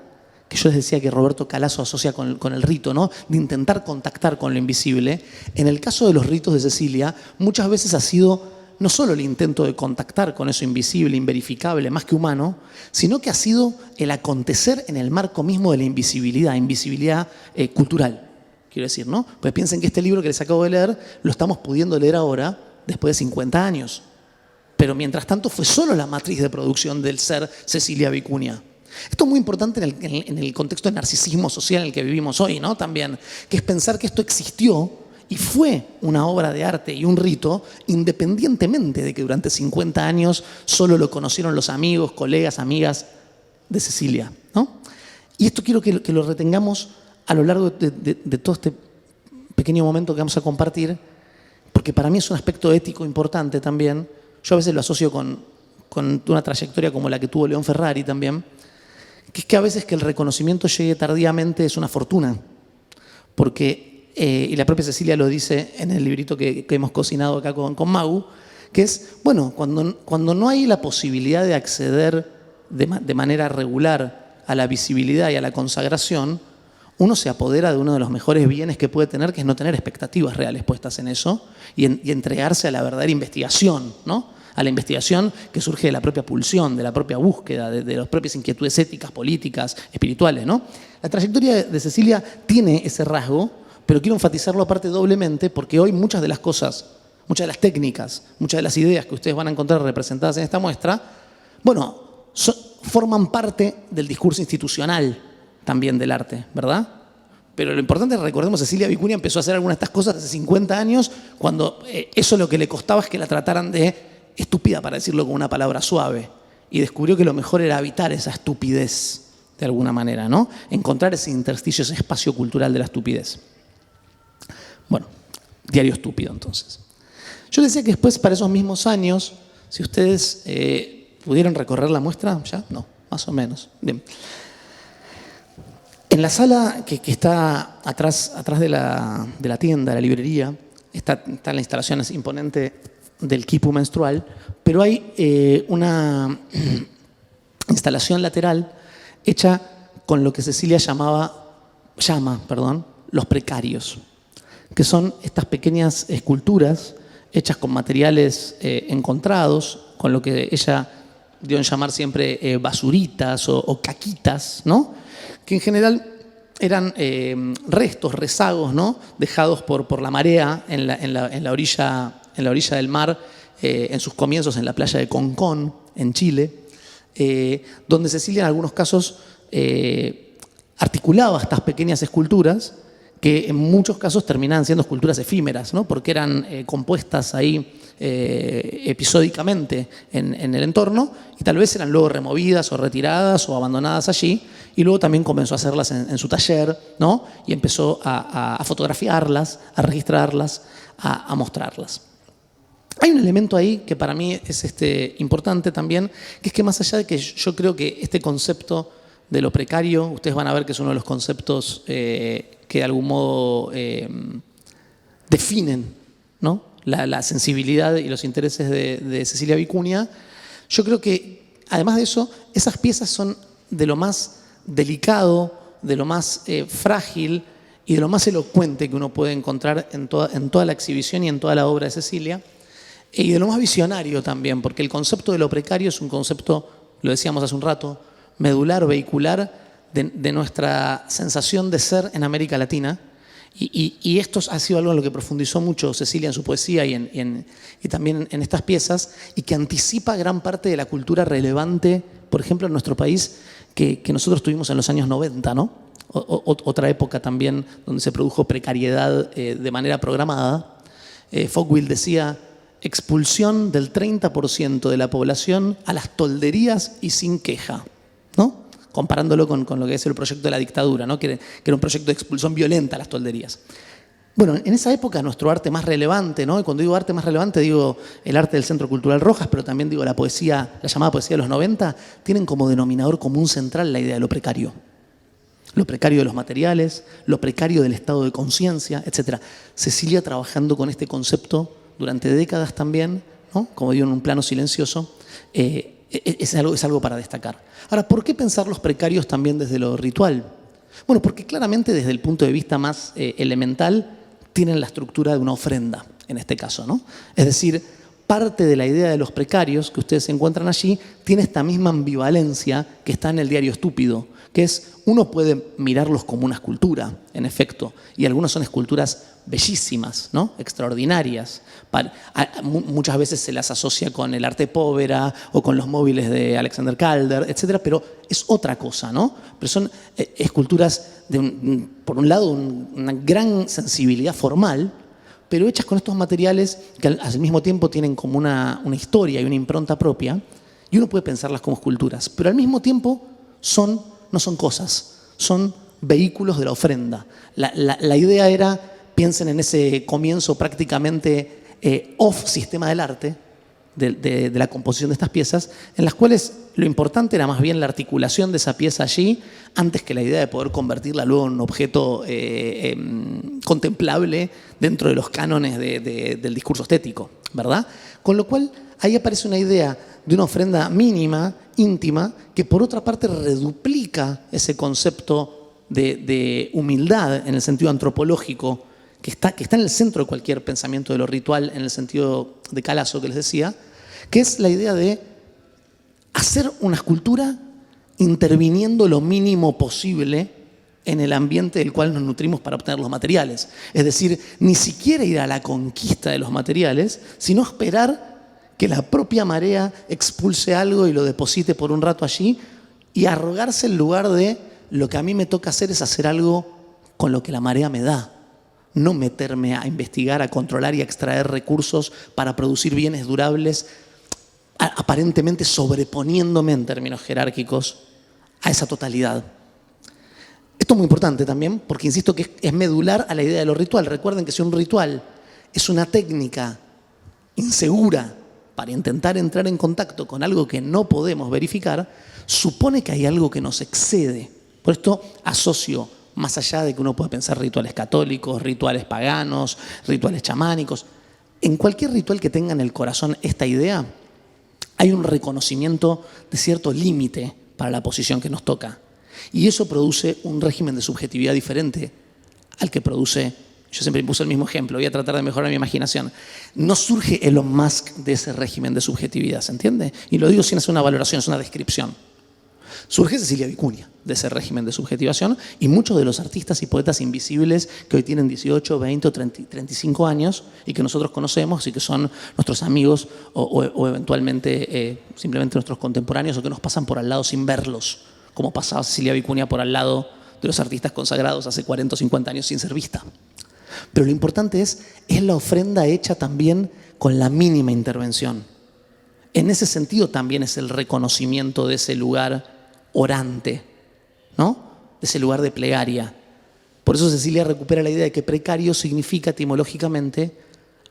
que yo les decía que Roberto Calazo asocia con el rito, ¿no? De intentar contactar con lo invisible. En el caso de los ritos de Cecilia, muchas veces ha sido no solo el intento de contactar con eso invisible, inverificable, más que humano, sino que ha sido el acontecer en el marco mismo de la invisibilidad cultural, quiero decir, ¿no? Pues piensen que este libro que les acabo de leer lo estamos pudiendo leer ahora, después de 50 años. Pero mientras tanto fue solo la matriz de producción del ser Cecilia Vicuña. Esto es muy importante en el contexto de narcisismo social en el que vivimos hoy, ¿no? También, que es pensar que esto existió y fue una obra de arte y un rito independientemente de que durante 50 años solo lo conocieron los amigos, colegas, amigas de Cecilia, ¿no? Y esto quiero que lo retengamos a lo largo de todo este pequeño momento que vamos a compartir, porque para mí es un aspecto ético importante también. Yo a veces lo asocio con una trayectoria como la que tuvo León Ferrari también, que es que a veces que el reconocimiento llegue tardíamente es una fortuna, porque, y la propia Cecilia lo dice en el librito que hemos cocinado acá con Mau, que es, bueno, cuando no hay la posibilidad de acceder de manera regular a la visibilidad y a la consagración, uno se apodera de uno de los mejores bienes que puede tener, que es no tener expectativas reales puestas en eso y entregarse a la verdadera investigación, ¿no? A la investigación que surge de la propia pulsión, de la propia búsqueda, de las propias inquietudes éticas, políticas, espirituales, ¿no? La trayectoria de Cecilia tiene ese rasgo, pero quiero enfatizarlo aparte doblemente porque hoy muchas de las cosas, muchas de las técnicas, muchas de las ideas que ustedes van a encontrar representadas en esta muestra, bueno, forman parte del discurso institucional también del arte, ¿verdad? Pero lo importante es que recordemos, Cecilia Vicuña empezó a hacer algunas de estas cosas hace 50 años, cuando eso lo que le costaba es que la trataran de estúpida, para decirlo con una palabra suave, y descubrió que lo mejor era evitar esa estupidez, de alguna manera, ¿no? Encontrar ese intersticio, ese espacio cultural de la estupidez. Bueno, diario estúpido, entonces. Yo decía que después, para esos mismos años, si ustedes pudieron recorrer la muestra, ¿ya? No, más o menos. Bien. En la sala que está atrás de la tienda, la librería, está la instalación imponente del quipu menstrual, pero hay una instalación lateral hecha con lo que Cecilia llama los precarios, que son estas pequeñas esculturas hechas con materiales encontrados, con lo que ella dio en llamar siempre basuritas o caquitas, ¿no? Que en general eran restos, rezagos, ¿no? Dejados por la marea en la orilla del mar, en sus comienzos en la playa de Concón, en Chile, donde Cecilia en algunos casos articulaba estas pequeñas esculturas que en muchos casos terminaban siendo esculturas efímeras, ¿no? Porque eran compuestas ahí episódicamente en el entorno y tal vez eran luego removidas o retiradas o abandonadas allí, y luego también comenzó a hacerlas en su taller, ¿no? Y empezó a fotografiarlas, a registrarlas, a mostrarlas. Hay un elemento ahí que para mí es importante también, que es que más allá de que yo creo que este concepto de lo precario, ustedes van a ver que es uno de los conceptos que de algún modo definen, ¿no? La sensibilidad y los intereses de Cecilia Vicuña. Yo creo que, además de eso, esas piezas son de lo más delicado, de lo más frágil y de lo más elocuente que uno puede encontrar en toda la exhibición y en toda la obra de Cecilia, y de lo más visionario también, porque el concepto de lo precario es un concepto, lo decíamos hace un rato, medular, vehicular de nuestra sensación de ser en América Latina. Y esto ha sido algo en lo que profundizó mucho Cecilia en su poesía y también en estas piezas, y que anticipa gran parte de la cultura relevante, por ejemplo, en nuestro país, que nosotros tuvimos en los años 90, ¿no? Otra época también donde se produjo precariedad de manera programada. Foucault decía: expulsión del 30% de la población a las tolderías y sin queja, ¿no? Comparándolo con lo que es el proyecto de la dictadura, ¿no? que era un proyecto de expulsión violenta a las tolderías. Bueno, en esa época nuestro arte más relevante, ¿no? Y cuando digo arte más relevante digo el arte del Centro Cultural Rojas, pero también digo la poesía, la llamada poesía de los 90, tienen como denominador común central la idea de lo precario. Lo precario de los materiales, lo precario del estado de conciencia, etc. Cecilia trabajando con este concepto durante décadas también, ¿no? Como digo, en un plano silencioso, Es algo para destacar. Ahora, ¿por qué pensar los precarios también desde lo ritual? Bueno, porque claramente desde el punto de vista más elemental tienen la estructura de una ofrenda, en este caso, ¿no? Es decir, parte de la idea de los precarios que ustedes encuentran allí tiene esta misma ambivalencia que está en el Diario Estúpido, que es, uno puede mirarlos como una escultura, en efecto, y algunos son esculturas bellísimas, ¿no? Extraordinarias. Muchas veces se las asocia con el arte povera o con los móviles de Alexander Calder, etcétera, pero es otra cosa, ¿no? Pero son esculturas, por un lado, una gran sensibilidad formal, pero hechas con estos materiales que al mismo tiempo tienen como una historia y una impronta propia, y uno puede pensarlas como esculturas, pero al mismo tiempo no son cosas, son vehículos de la ofrenda. La idea era, piensen en ese comienzo prácticamente off-sistema del arte, de la composición de estas piezas, en las cuales lo importante era más bien la articulación de esa pieza allí, antes que la idea de poder convertirla luego en un objeto contemplable dentro de los cánones del discurso estético, ¿verdad? Con lo cual, ahí aparece una idea de una ofrenda mínima, íntima, que por otra parte reduplica ese concepto de humildad en el sentido antropológico, que está en el centro de cualquier pensamiento de lo ritual, en el sentido de Calazo que les decía, que es la idea de hacer una escultura interviniendo lo mínimo posible en el ambiente del cual nos nutrimos para obtener los materiales. Es decir, ni siquiera ir a la conquista de los materiales, sino esperar que la propia marea expulse algo y lo deposite por un rato allí y arrogarse el lugar de lo que a mí me toca hacer es hacer algo con lo que la marea me da. No meterme a investigar, a controlar y a extraer recursos para producir bienes durables, aparentemente sobreponiéndome en términos jerárquicos a esa totalidad. Esto es muy importante también porque insisto que es medular a la idea de lo ritual. Recuerden que si un ritual es una técnica insegura para intentar entrar en contacto con algo que no podemos verificar, supone que hay algo que nos excede. Por esto asocio, más allá de que uno pueda pensar rituales católicos, rituales paganos, rituales chamánicos, en cualquier ritual que tenga en el corazón esta idea, hay un reconocimiento de cierto límite para la posición que nos toca. Y eso produce un régimen de subjetividad diferente al que produce, yo siempre puse el mismo ejemplo, voy a tratar de mejorar mi imaginación. No surge Elon Musk de ese régimen de subjetividad, ¿se entiende? Y lo digo sin hacer una valoración, es una descripción. Surge Cecilia Vicuña de ese régimen de subjetivación y muchos de los artistas y poetas invisibles que hoy tienen 18, 20 o 35 años y que nosotros conocemos y que son nuestros amigos o eventualmente simplemente nuestros contemporáneos o que nos pasan por al lado sin verlos, como pasaba Cecilia Vicuña por al lado de los artistas consagrados hace 40 o 50 años sin ser vista. Pero lo importante es la ofrenda hecha también con la mínima intervención. En ese sentido también es el reconocimiento de ese lugar orante, ¿no? De ese lugar de plegaria. Por eso Cecilia recupera la idea de que precario significa etimológicamente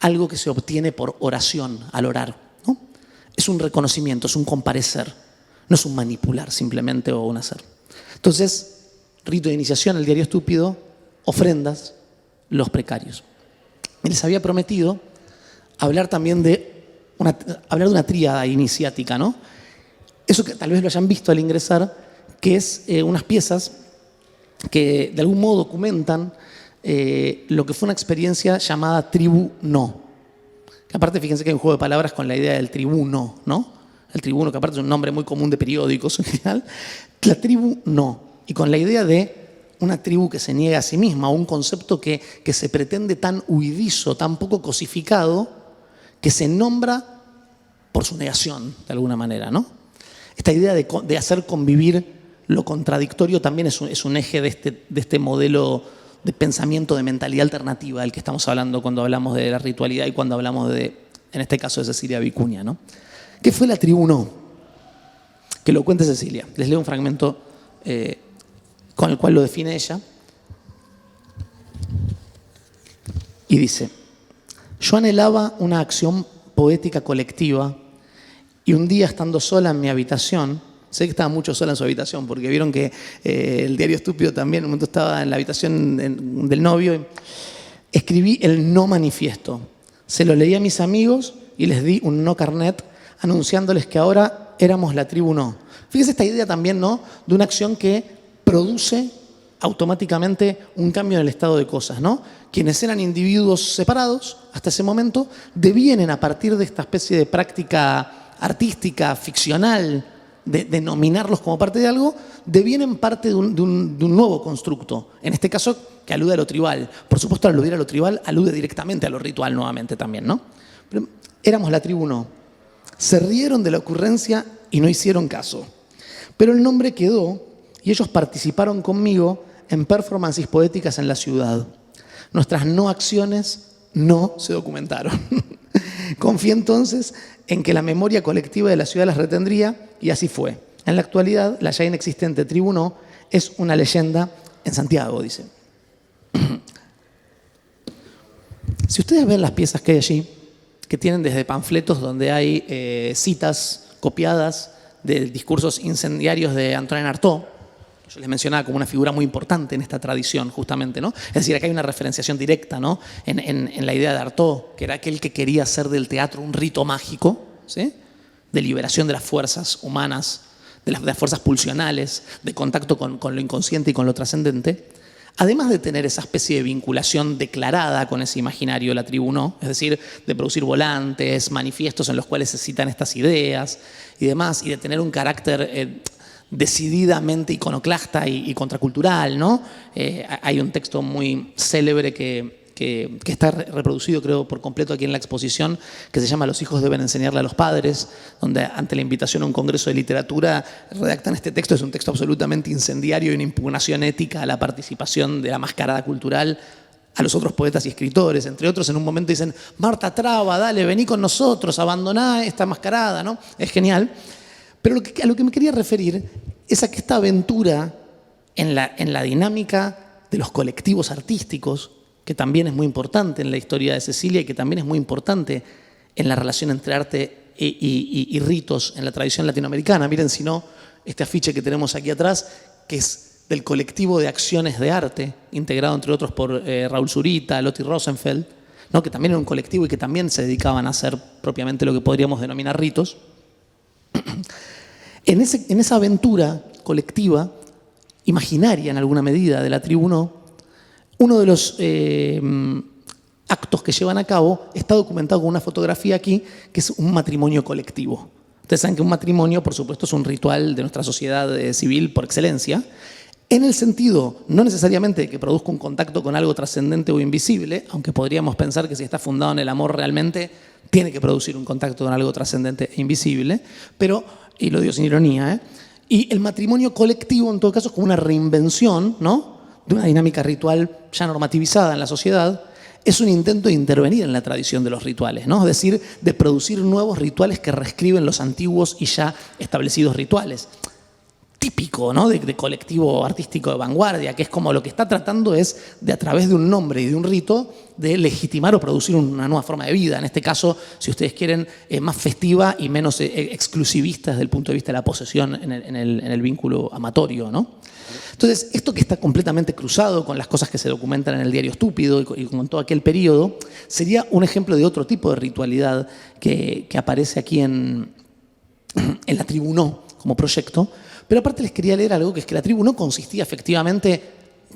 algo que se obtiene por oración, al orar, ¿no? Es un reconocimiento, es un comparecer, no es un manipular simplemente o un hacer. Entonces, rito de iniciación, el Diario Estúpido, ofrendas, los precarios. Y les había prometido hablar también de una tríada iniciática, ¿no? Eso que tal vez lo hayan visto al ingresar, que es unas piezas que de algún modo documentan lo que fue una experiencia llamada Tribu No. Que aparte, fíjense que hay un juego de palabras con la idea del tribuno, ¿no? El tribuno, que aparte es un nombre muy común de periódicos en general. La tribu no. Y con la idea de una tribu que se niega a sí misma, un concepto que se pretende tan huidizo, tan poco cosificado, que se nombra por su negación, de alguna manera, ¿no? Esta idea de hacer convivir lo contradictorio también es un eje de este modelo de pensamiento de mentalidad alternativa del que estamos hablando cuando hablamos de la ritualidad y cuando hablamos en este caso, de Cecilia Vicuña, ¿no? ¿Qué fue la tribu No? Que lo cuente Cecilia. Les leo un fragmento con el cual lo define ella. Y dice: yo anhelaba una acción poética colectiva y un día, estando sola en mi habitación, sé que estaba mucho sola en su habitación porque vieron que el Diario Estúpido también en un momento estaba en la habitación del novio, escribí el no manifiesto. Se lo leí a mis amigos y les di un no carnet anunciándoles que ahora éramos la tribu no. Fíjese esta idea también, ¿no?, de una acción que produce automáticamente un cambio en el estado de cosas, ¿no? Quienes eran individuos separados hasta ese momento devienen, a partir de esta especie de práctica artística, ficcional, de nominarlos como parte de algo, devienen parte de un nuevo constructo. En este caso, que alude a lo tribal. Por supuesto, al aludir a lo tribal, alude directamente a lo ritual nuevamente también, ¿no? Pero éramos la tribu no. Se rieron de la ocurrencia y no hicieron caso. Pero el nombre quedó y ellos participaron conmigo en performances poéticas en la ciudad. Nuestras no acciones no se documentaron. Confié entonces en que la memoria colectiva de la ciudad las retendría, y así fue. En la actualidad, la ya inexistente tribu no es una leyenda en Santiago, dice. Si ustedes ven las piezas que hay allí, que tienen desde panfletos donde hay citas copiadas de discursos incendiarios de Antonin Artaud, yo les mencionaba como una figura muy importante en esta tradición, justamente, ¿no? Es decir, acá hay una referenciación directa, ¿no?, en la idea de Artaud, que era aquel que quería hacer del teatro un rito mágico, ¿sí?, de liberación de las fuerzas humanas, de las fuerzas pulsionales, de contacto con lo inconsciente y con lo trascendente. Además de tener esa especie de vinculación declarada con ese imaginario de la tribu no, es decir, de producir volantes, manifiestos en los cuales se citan estas ideas y demás, y de tener un carácter decididamente iconoclasta y contracultural, ¿no? Hay un texto muy célebre que está reproducido, creo, por completo aquí en la exposición, que se llama Los hijos deben enseñarle a los padres, donde ante la invitación a un congreso de literatura redactan este texto. Es un texto absolutamente incendiario y una impugnación ética a la participación de la mascarada cultural a los otros poetas y escritores. Entre otros, en un momento dicen: Marta Traba, dale, vení con nosotros, abandoná esta mascarada, ¿no? Es genial. Pero a lo que me quería referir es a que esta aventura en la dinámica de los colectivos artísticos, que también es muy importante en la historia de Cecilia y que también es muy importante en la relación entre arte y ritos en la tradición latinoamericana. Miren, si no, este afiche que tenemos aquí atrás, que es del colectivo de acciones de arte, integrado entre otros por Raúl Zurita, Lotti Rosenfeld, ¿no?, que también era un colectivo y que también se dedicaban a hacer propiamente lo que podríamos denominar ritos. En esa aventura colectiva, imaginaria en alguna medida, de la tribu no, uno de los actos que llevan a cabo está documentado con una fotografía aquí, que es un matrimonio colectivo. Ustedes saben que un matrimonio, por supuesto, es un ritual de nuestra sociedad civil por excelencia, en el sentido no necesariamente de que produzca un contacto con algo trascendente o invisible, aunque podríamos pensar que si está fundado en el amor realmente tiene que producir un contacto con algo trascendente e invisible, pero, y lo digo sin ironía, y el matrimonio colectivo en todo caso es como una reinvención, ¿no?, de una dinámica ritual ya normativizada en la sociedad. Es un intento de intervenir en la tradición de los rituales, ¿no?, es decir, de producir nuevos rituales que reescriben los antiguos y ya establecidos rituales. Típico, ¿no?, de colectivo artístico de vanguardia, que es como lo que está tratando es de, a través de un nombre y de un rito, de legitimar o producir una nueva forma de vida. En este caso, si ustedes quieren, más festiva y menos exclusivista desde el punto de vista de la posesión en el vínculo amatorio, ¿no? Entonces, esto que está completamente cruzado con las cosas que se documentan en el Diario Estúpido y con todo aquel periodo, sería un ejemplo de otro tipo de ritualidad que aparece aquí en la tribu no como proyecto. Pero aparte les quería leer algo, que es que la tribu no consistía efectivamente,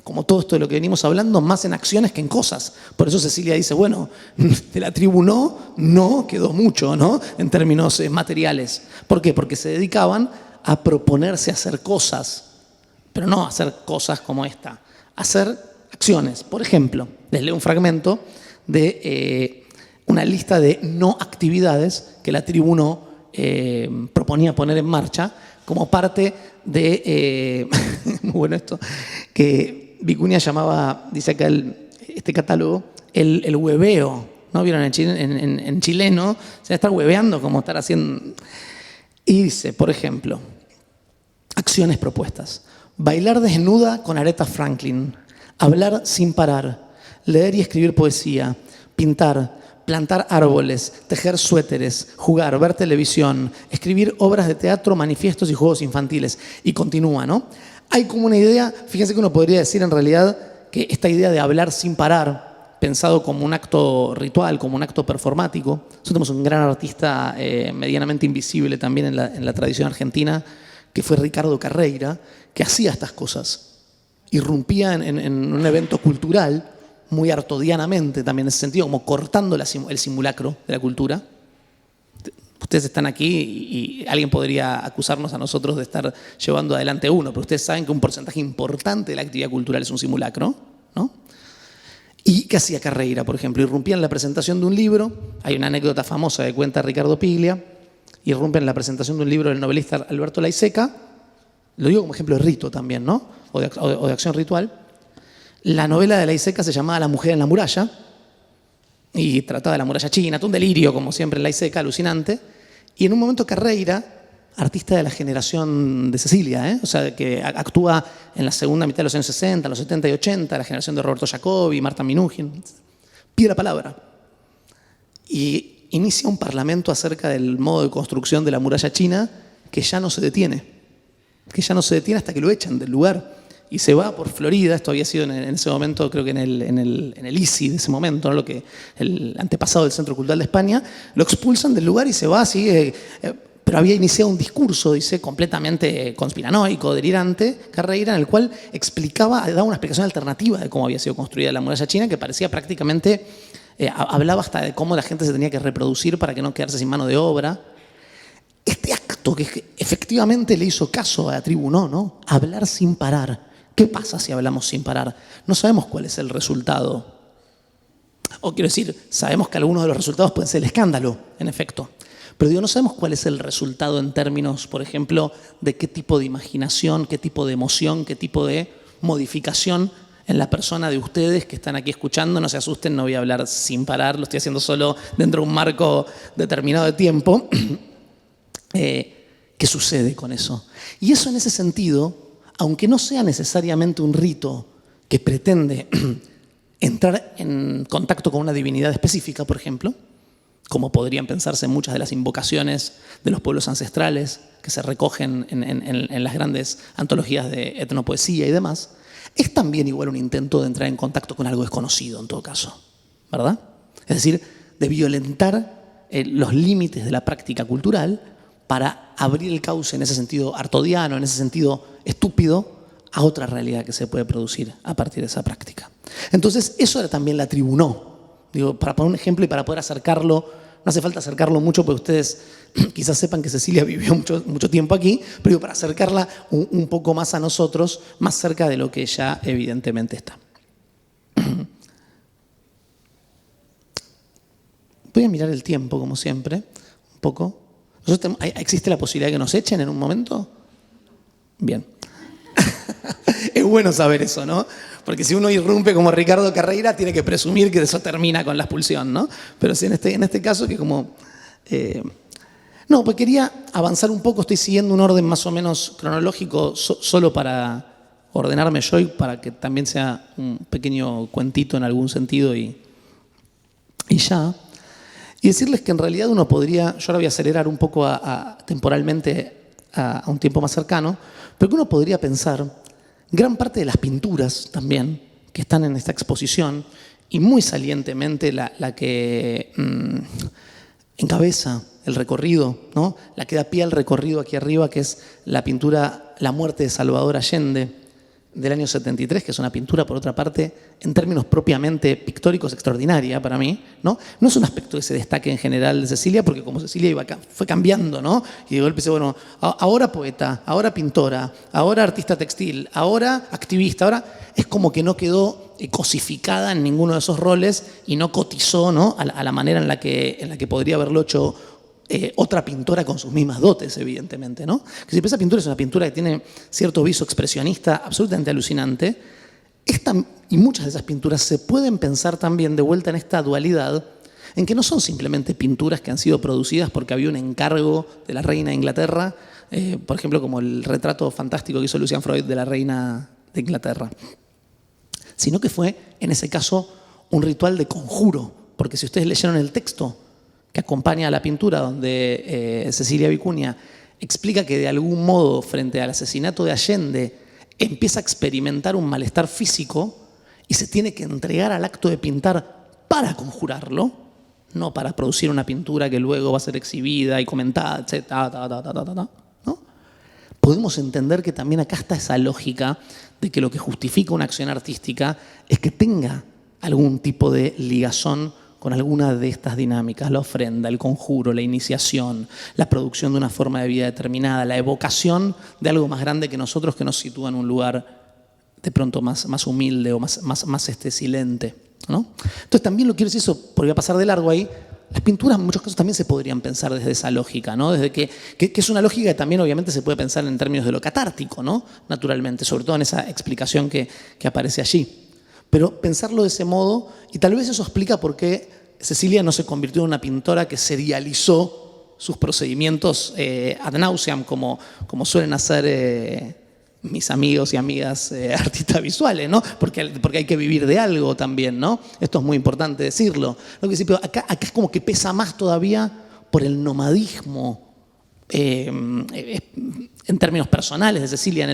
como todo esto de lo que venimos hablando, más en acciones que en cosas. Por eso Cecilia dice, bueno, de la tribu no quedó mucho, ¿no?, en términos materiales. ¿Por qué? Porque se dedicaban a proponerse hacer cosas, pero no hacer cosas como esta, hacer acciones. Por ejemplo, les leo un fragmento de una lista de no actividades que la tribu no proponía poner en marcha como parte de, muy bueno esto, que Vicuña llamaba, dice acá este catálogo, el hueveo, ¿no? ¿Vieron en chileno? Se está hueveando como estar haciendo. Y dice, por ejemplo, acciones propuestas: bailar desnuda con Aretha Franklin, hablar sin parar, leer y escribir poesía, pintar, plantar árboles, tejer suéteres, jugar, ver televisión, escribir obras de teatro, manifiestos y juegos infantiles. Y continúa, ¿no? Hay como una idea, fíjense que uno podría decir en realidad que esta idea de hablar sin parar, pensado como un acto ritual, como un acto performático. Nosotros tenemos un gran artista medianamente invisible también en la tradición argentina, que fue Ricardo Carreira, que hacía estas cosas. Irrumpía en un evento cultural muy artodianamente, también en ese sentido, como cortando el simulacro de la cultura. Ustedes están aquí y alguien podría acusarnos a nosotros de estar llevando adelante uno, pero ustedes saben que un porcentaje importante de la actividad cultural es un simulacro, ¿no? ¿Y qué hacía Carreira, por ejemplo? Irrumpía en la presentación de un libro. Hay una anécdota famosa que cuenta Ricardo Piglia. Irrumpe en la presentación de un libro del novelista Alberto Laiseca. Lo digo como ejemplo de rito también, ¿no? O de acción ritual. La novela de Laiseca se llamaba La mujer en la muralla y trataba de la muralla china, todo un delirio, como siempre en Laiseca, alucinante. Y en un momento Carreira, artista de la generación de Cecilia, o sea, que actúa en la segunda mitad de los años 60, los 70 y 80, la generación de Roberto Jacobi, Marta Minujín, pide la palabra y inicia un parlamento acerca del modo de construcción de la muralla china que ya no se detiene hasta que lo echan del lugar y se va por Florida. Esto había sido en ese momento, creo que en el ICI de ese momento, ¿no? El antepasado del Centro Cultural de España, lo expulsan del lugar y se va así. Pero había iniciado un discurso, dice, completamente conspiranoico, delirante, Carreira, en el cual daba una explicación alternativa de cómo había sido construida la muralla china, que parecía prácticamente, hablaba hasta de cómo la gente se tenía que reproducir para que no quedarse sin mano de obra. Este acto que efectivamente le hizo caso a la tribu, ¿no? Hablar sin parar. ¿Qué pasa si hablamos sin parar? No sabemos cuál es el resultado. O quiero decir, sabemos que algunos de los resultados pueden ser el escándalo, en efecto. Pero no sabemos cuál es el resultado en términos, por ejemplo, de qué tipo de imaginación, qué tipo de emoción, qué tipo de modificación en la persona de ustedes que están aquí escuchando. No se asusten, no voy a hablar sin parar, lo estoy haciendo solo dentro de un marco determinado de tiempo. ¿Qué sucede con eso? Y eso en ese sentido, aunque no sea necesariamente un rito que pretende entrar en contacto con una divinidad específica, por ejemplo, como podrían pensarse muchas de las invocaciones de los pueblos ancestrales que se recogen en las grandes antologías de etnopoesía y demás, es también igual un intento de entrar en contacto con algo desconocido en todo caso, ¿verdad? Es decir, de violentar los límites de la práctica cultural para abrir el cauce en ese sentido artodiano, en ese sentido estúpido, a otra realidad que se puede producir a partir de esa práctica. Entonces, eso era también la tribunó. Digo, para poner un ejemplo y para poder acercarlo, no hace falta acercarlo mucho porque ustedes quizás sepan que Cecilia vivió mucho tiempo aquí, pero digo, para acercarla un poco más a nosotros, más cerca de lo que ya evidentemente está. Voy a mirar el tiempo, como siempre, un poco. ¿Existe la posibilidad de que nos echen en un momento? Bien. Es bueno saber eso, ¿no? Porque si uno irrumpe como Ricardo Carreira, tiene que presumir que eso termina con la expulsión, ¿no? Pero si en este caso, que como... No, pues quería avanzar un poco, estoy siguiendo un orden más o menos cronológico, solo para ordenarme yo y para que también sea un pequeño cuentito en algún sentido y ya. Y decirles que en realidad uno podría, yo ahora voy a acelerar un poco temporalmente a un tiempo más cercano, pero que uno podría pensar gran parte de las pinturas también que están en esta exposición y muy salientemente la que encabeza el recorrido, ¿no? La que da pie al recorrido aquí arriba, que es la pintura La muerte de Salvador Allende del año 73, que es una pintura, por otra parte, en términos propiamente pictóricos extraordinaria para mí, ¿no? No es un aspecto que se destaque en general de Cecilia, porque como Cecilia fue cambiando, ¿no? Y de golpe dice, bueno, ahora poeta, ahora pintora, ahora artista textil, ahora activista, ahora es como que no quedó cosificada en ninguno de esos roles y no cotizó, ¿no? A la manera en la que podría haberlo hecho otra pintora con sus mismas dotes, evidentemente, ¿no? Que si esa pintura es una pintura que tiene cierto viso expresionista absolutamente alucinante, y muchas de esas pinturas se pueden pensar también de vuelta en esta dualidad, en que no son simplemente pinturas que han sido producidas porque había un encargo de la reina de Inglaterra, por ejemplo, como el retrato fantástico que hizo Lucian Freud de la reina de Inglaterra, sino que fue, en ese caso, un ritual de conjuro, porque si ustedes leyeron el texto que acompaña a la pintura, donde Cecilia Vicuña explica que de algún modo, frente al asesinato de Allende, empieza a experimentar un malestar físico y se tiene que entregar al acto de pintar para conjurarlo, no para producir una pintura que luego va a ser exhibida y comentada, etc. ¿No? Podemos entender que también acá está esa lógica de que lo que justifica una acción artística es que tenga algún tipo de ligazón con alguna de estas dinámicas: la ofrenda, el conjuro, la iniciación, la producción de una forma de vida determinada, la evocación de algo más grande que nosotros, que nos sitúa en un lugar de pronto más humilde o más silente, ¿no? Entonces también lo quiero decir eso, porque voy a pasar de largo ahí. Las pinturas en muchos casos también se podrían pensar desde esa lógica, ¿no? Desde que es una lógica que también obviamente se puede pensar en términos de lo catártico, ¿no? Naturalmente, sobre todo en esa explicación que aparece allí. Pero pensarlo de ese modo, y tal vez eso explica por qué Cecilia no se convirtió en una pintora que serializó sus procedimientos ad nauseam, como suelen hacer mis amigos y amigas artistas visuales, ¿no? Porque hay que vivir de algo también, ¿no? Esto es muy importante decirlo. Lo que sí, pero acá es como que pesa más todavía por el nomadismo en términos personales de Cecilia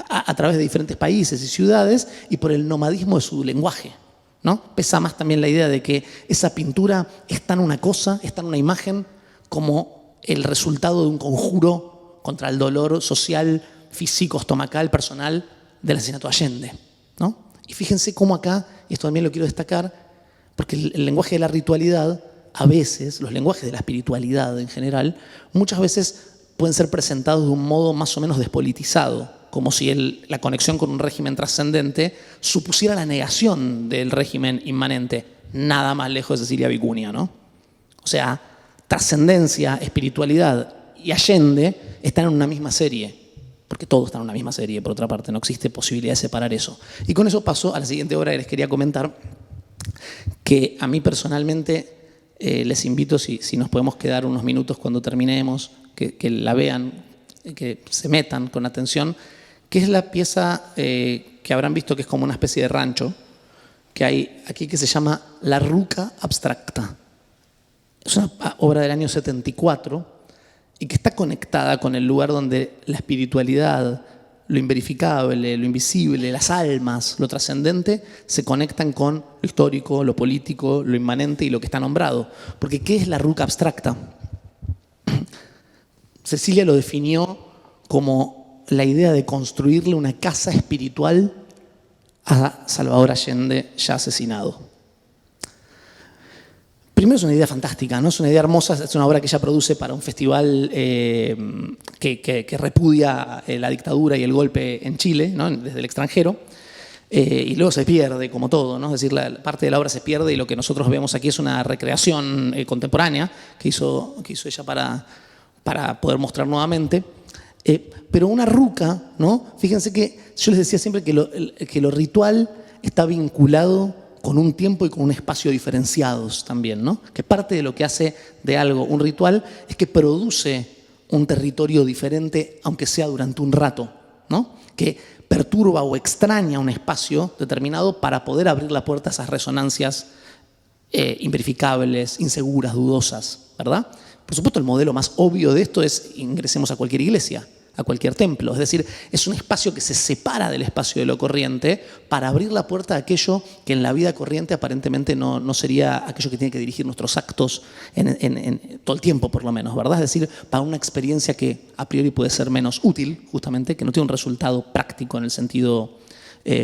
a través de diferentes países y ciudades, y por el nomadismo de su lenguaje, ¿no? Pesa más también la idea de que esa pintura es tan una cosa, es tan una imagen, como el resultado de un conjuro contra el dolor social, físico, estomacal, personal del asesinato de Allende, ¿no? Y fíjense cómo acá, y esto también lo quiero destacar, porque el lenguaje de la ritualidad, a veces, los lenguajes de la espiritualidad en general, muchas veces pueden ser presentados de un modo más o menos despolitizado, como si la conexión con un régimen trascendente supusiera la negación del régimen inmanente, nada más lejos de Cecilia Vicuña, ¿no? O sea, trascendencia, espiritualidad y Allende están en una misma serie, porque todos están en una misma serie, por otra parte, no existe posibilidad de separar eso. Y con eso paso a la siguiente obra que les quería comentar, que a mí personalmente les invito, si nos podemos quedar unos minutos cuando terminemos, que la vean, que se metan con atención, que es la pieza que habrán visto que es como una especie de rancho que hay aquí, que se llama La Ruca Abstracta. Es una obra del año 74 y que está conectada con el lugar donde la espiritualidad, lo inverificable, lo invisible, las almas, lo trascendente, se conectan con lo histórico, lo político, lo inmanente y lo que está nombrado. Porque ¿qué es la ruca abstracta? Cecilia lo definió como la idea de construirle una casa espiritual a Salvador Allende, ya asesinado. Primero, es una idea fantástica, ¿no? Es una idea hermosa, es una obra que ella produce para un festival que repudia la dictadura y el golpe en Chile, ¿no? Desde el extranjero, y luego se pierde, como todo, ¿no? Es decir, la parte de la obra se pierde y lo que nosotros vemos aquí es una recreación contemporánea que hizo ella para poder mostrar nuevamente. Pero una ruca, ¿no? Fíjense que yo les decía siempre que lo ritual está vinculado con un tiempo y con un espacio diferenciados también, ¿no? Que parte de lo que hace de algo un ritual es que produce un territorio diferente, aunque sea durante un rato, ¿no? Que perturba o extraña un espacio determinado para poder abrir la puerta a esas resonancias inverificables, inseguras, dudosas, ¿verdad? Por supuesto, el modelo más obvio de esto es ingresemos a cualquier iglesia, a cualquier templo. Es decir, es un espacio que se separa del espacio de lo corriente para abrir la puerta a aquello que en la vida corriente aparentemente no sería aquello que tiene que dirigir nuestros actos en todo el tiempo, por lo menos, ¿verdad? Es decir, para una experiencia que a priori puede ser menos útil, justamente, que no tiene un resultado práctico en el sentido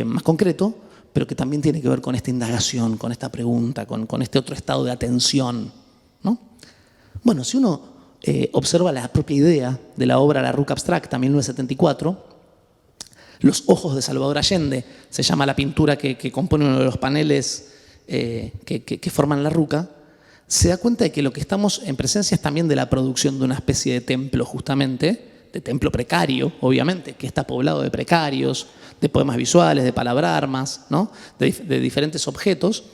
más concreto, pero que también tiene que ver con esta indagación, con esta pregunta, con este otro estado de atención, ¿no? Bueno, si uno observa la propia idea de la obra La Ruca Abstracta, 1974, Los ojos de Salvador Allende, se llama la pintura que compone uno de los paneles que forman la ruca, se da cuenta de que lo que estamos en presencia es también de la producción de una especie de templo, justamente, de templo precario, obviamente, que está poblado de precarios, de poemas visuales, de palabrarmas, ¿no? de diferentes objetos,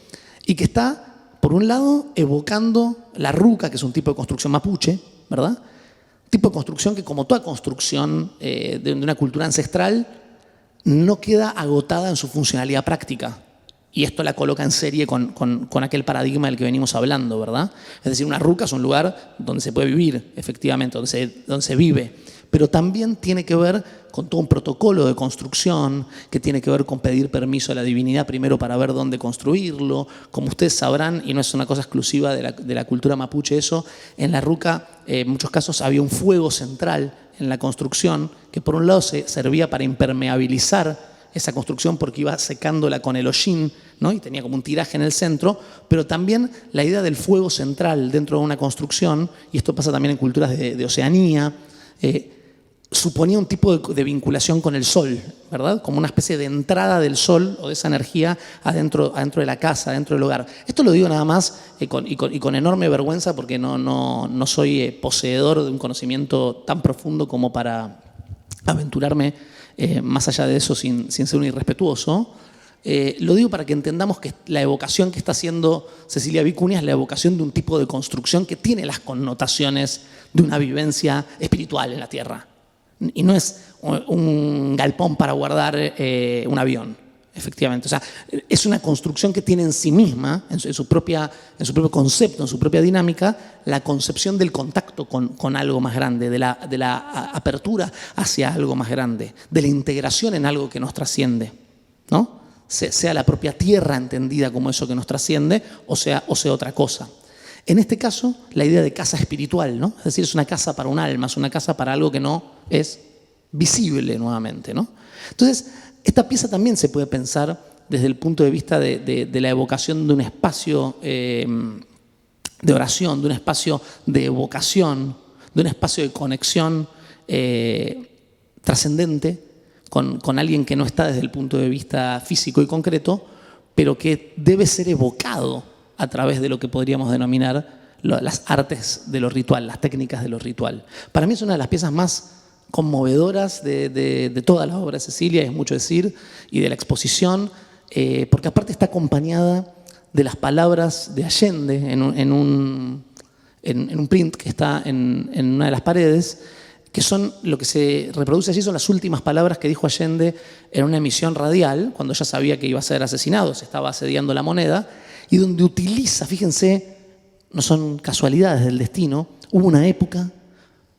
y que está, por un lado, evocando la ruca, que es un tipo de construcción mapuche, ¿verdad? Tipo de construcción que, como toda construcción de una cultura ancestral, no queda agotada en su funcionalidad práctica. Y esto la coloca en serie con aquel paradigma del que venimos hablando, ¿verdad? Es decir, una ruca es un lugar donde se puede vivir, efectivamente, donde se vive. pero también tiene que ver con todo un protocolo de construcción, que tiene que ver con pedir permiso a la divinidad primero para ver dónde construirlo. Como ustedes sabrán, y no es una cosa exclusiva de la cultura mapuche eso, en la ruca en muchos casos había un fuego central en la construcción, que por un lado servía para impermeabilizar esa construcción porque iba secándola con el hollín, ¿no? Y tenía como un tiraje en el centro, pero también la idea del fuego central dentro de una construcción, y esto pasa también en culturas de Oceanía, suponía un tipo de vinculación con el sol, ¿verdad? Como una especie de entrada del sol o de esa energía adentro de la casa, adentro del hogar. Esto lo digo nada más y con enorme vergüenza porque no soy poseedor de un conocimiento tan profundo como para aventurarme más allá de eso sin ser un irrespetuoso. Lo digo para que entendamos que la evocación que está haciendo Cecilia Vicuña es la evocación de un tipo de construcción que tiene las connotaciones de una vivencia espiritual en la tierra. Y no es un galpón para guardar un avión, efectivamente. O sea, es una construcción que tiene en sí misma, en su propio concepto, en su propia dinámica, la concepción del contacto con algo más grande, de la apertura hacia algo más grande, de la integración en algo que nos trasciende, ¿no? Sea la propia tierra entendida como eso que nos trasciende o sea otra cosa. En este caso, la idea de casa espiritual, ¿no? Es decir, es una casa para un alma, es una casa para algo que no es visible nuevamente, ¿no? Entonces, esta pieza también se puede pensar desde el punto de vista de la evocación de un espacio de oración, de un espacio de evocación, de un espacio de conexión trascendente con alguien que no está desde el punto de vista físico y concreto, pero que debe ser evocado a través de lo que podríamos denominar las artes de lo ritual, las técnicas de lo ritual. Para mí es una de las piezas más conmovedoras de toda la obra de Cecilia, es mucho decir, y de la exposición, porque aparte está acompañada de las palabras de Allende en un print que está en una de las paredes, que son lo que se reproduce allí, son las últimas palabras que dijo Allende en una emisión radial, cuando ya sabía que iba a ser asesinado, se estaba asediando la moneda, y donde utiliza, fíjense, no son casualidades del destino, hubo una época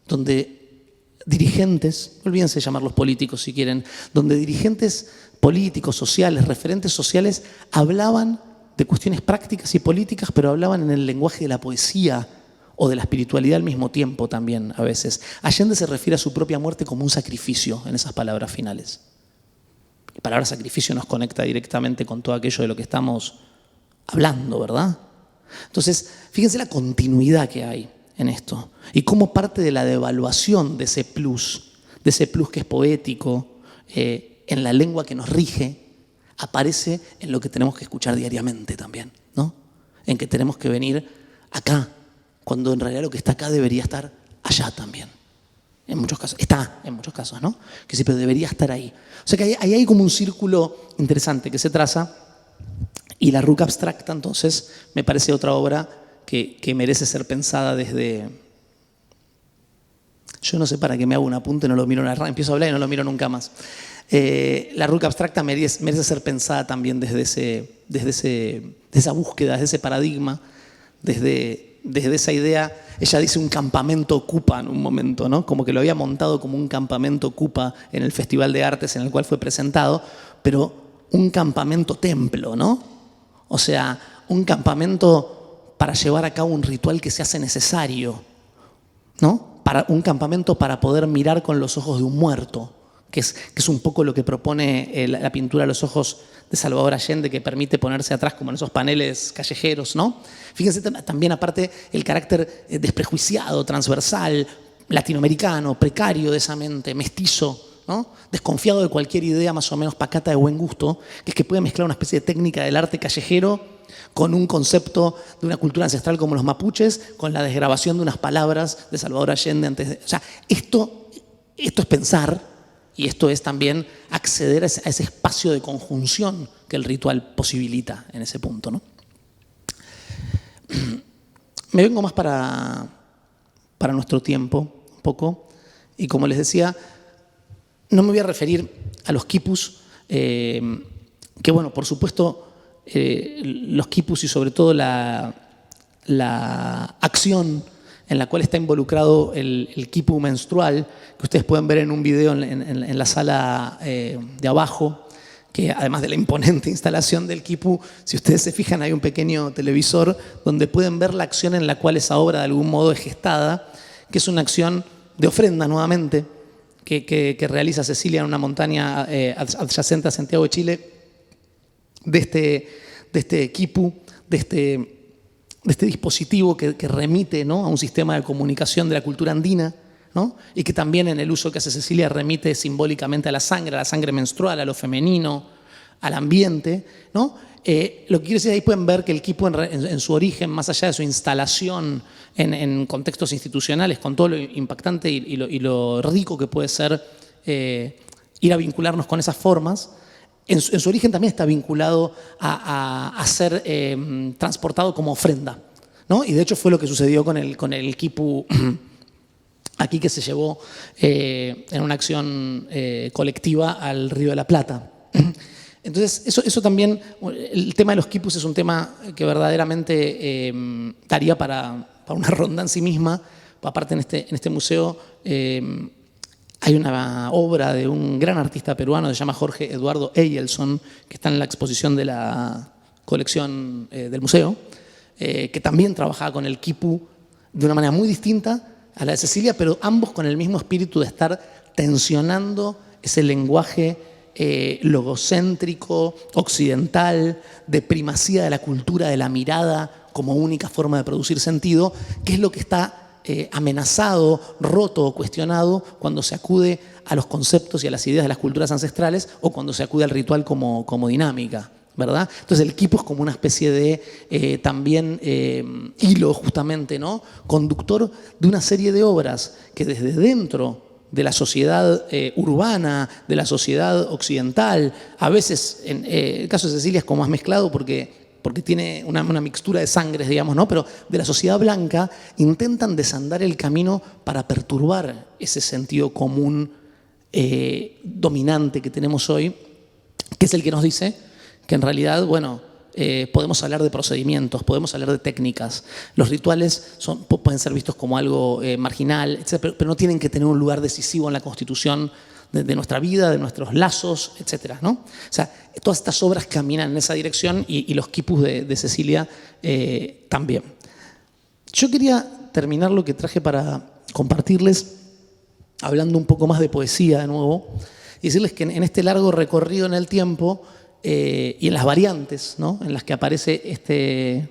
donde dirigentes, olvídense de llamarlos políticos si quieren, donde dirigentes políticos, sociales, referentes sociales, hablaban de cuestiones prácticas y políticas, pero hablaban en el lenguaje de la poesía o de la espiritualidad al mismo tiempo también a veces. Allende se refiere a su propia muerte como un sacrificio en esas palabras finales. La palabra sacrificio nos conecta directamente con todo aquello de lo que estamos hablando, ¿verdad? Entonces, fíjense la continuidad que hay en esto y cómo parte de la devaluación de ese plus que es poético, en la lengua que nos rige, aparece en lo que tenemos que escuchar diariamente también, ¿no? En que tenemos que venir acá, cuando en realidad lo que está acá debería estar allá también. En muchos casos, está en muchos casos, ¿no? Que sí, pero debería estar ahí. O sea que ahí hay como un círculo interesante que se traza. Y la ruca abstracta, entonces, me parece otra obra que merece ser pensada desde... Yo no sé para qué me hago un apunte, no lo miro, empiezo a hablar y no lo miro nunca más. La ruca abstracta merece ser pensada también desde esa búsqueda, desde ese paradigma, desde esa idea. Ella dice un campamento ocupa en un momento, ¿no? Como que lo había montado como un campamento ocupa en el Festival de Artes en el cual fue presentado, pero un campamento templo, ¿no? O sea, un campamento para llevar a cabo un ritual que se hace necesario, ¿no? Un campamento para poder mirar con los ojos de un muerto, que es un poco lo que propone la pintura de los ojos de Salvador Allende, que permite ponerse atrás como en esos paneles callejeros, ¿no? Fíjense también, aparte, el carácter desprejuiciado, transversal, latinoamericano, precario de esa mente, mestizo, ¿no? Desconfiado de cualquier idea más o menos pacata de buen gusto, que es que puede mezclar una especie de técnica del arte callejero con un concepto de una cultura ancestral como los mapuches, con la desgrabación de unas palabras de Salvador Allende antes de... O sea, esto es pensar, y esto es también acceder a ese espacio de conjunción que el ritual posibilita en ese punto, ¿no? Me vengo más para nuestro tiempo, un poco, y como les decía, no me voy a referir a los quipus, que bueno, por supuesto, los quipus y sobre todo la acción en la cual está involucrado el quipu menstrual, que ustedes pueden ver en un video en la sala de abajo, que además de la imponente instalación del quipu, si ustedes se fijan hay un pequeño televisor donde pueden ver la acción en la cual esa obra de algún modo es gestada, que es una acción de ofrenda nuevamente, que realiza Cecilia en una montaña adyacente a Santiago de Chile, de este quipu, de este dispositivo que remite, ¿no?, a un sistema de comunicación de la cultura andina, ¿no?, y que también en el uso que hace Cecilia remite simbólicamente a la sangre menstrual, a lo femenino, al ambiente, ¿no? Lo que quiero decir, ahí pueden ver que el quipu en su origen, más allá de su instalación en contextos institucionales, con todo lo impactante y lo rico que puede ser ir a vincularnos con esas formas, en su origen también está vinculado a ser transportado como ofrenda, ¿no? Y de hecho fue lo que sucedió con el quipu aquí, que se llevó en una acción colectiva al Río de la Plata. Entonces, eso también, el tema de los quipus es un tema que verdaderamente daría para una ronda en sí misma. Aparte, en este museo hay una obra de un gran artista peruano, se llama Jorge Eduardo Eyelson, que está en la exposición de la colección del museo, que también trabajaba con el quipu de una manera muy distinta a la de Cecilia, pero ambos con el mismo espíritu de estar tensionando ese lenguaje logocéntrico, occidental, de primacía de la cultura, de la mirada como única forma de producir sentido, que es lo que está amenazado, roto o cuestionado cuando se acude a los conceptos y a las ideas de las culturas ancestrales o cuando se acude al ritual como dinámica, ¿verdad? Entonces el quipu es como una especie de también hilo justamente, ¿no?, conductor de una serie de obras que desde dentro de la sociedad urbana, de la sociedad occidental, a veces en el caso de Cecilia es como más mezclado porque tiene una mixtura de sangres, digamos, ¿no?, pero de la sociedad blanca intentan desandar el camino para perturbar ese sentido común dominante que tenemos hoy, que es el que nos dice que en realidad, bueno, podemos hablar de procedimientos, podemos hablar de técnicas. Los rituales pueden ser vistos como algo marginal, etcétera, pero no tienen que tener un lugar decisivo en la constitución de nuestra vida, de nuestros lazos, etcétera, ¿no? O sea, todas estas obras caminan en esa dirección y los quipus de Cecilia también. Yo quería terminar lo que traje para compartirles hablando un poco más de poesía de nuevo y decirles que en este largo recorrido en el tiempo y en las variantes, ¿no?, en las que aparece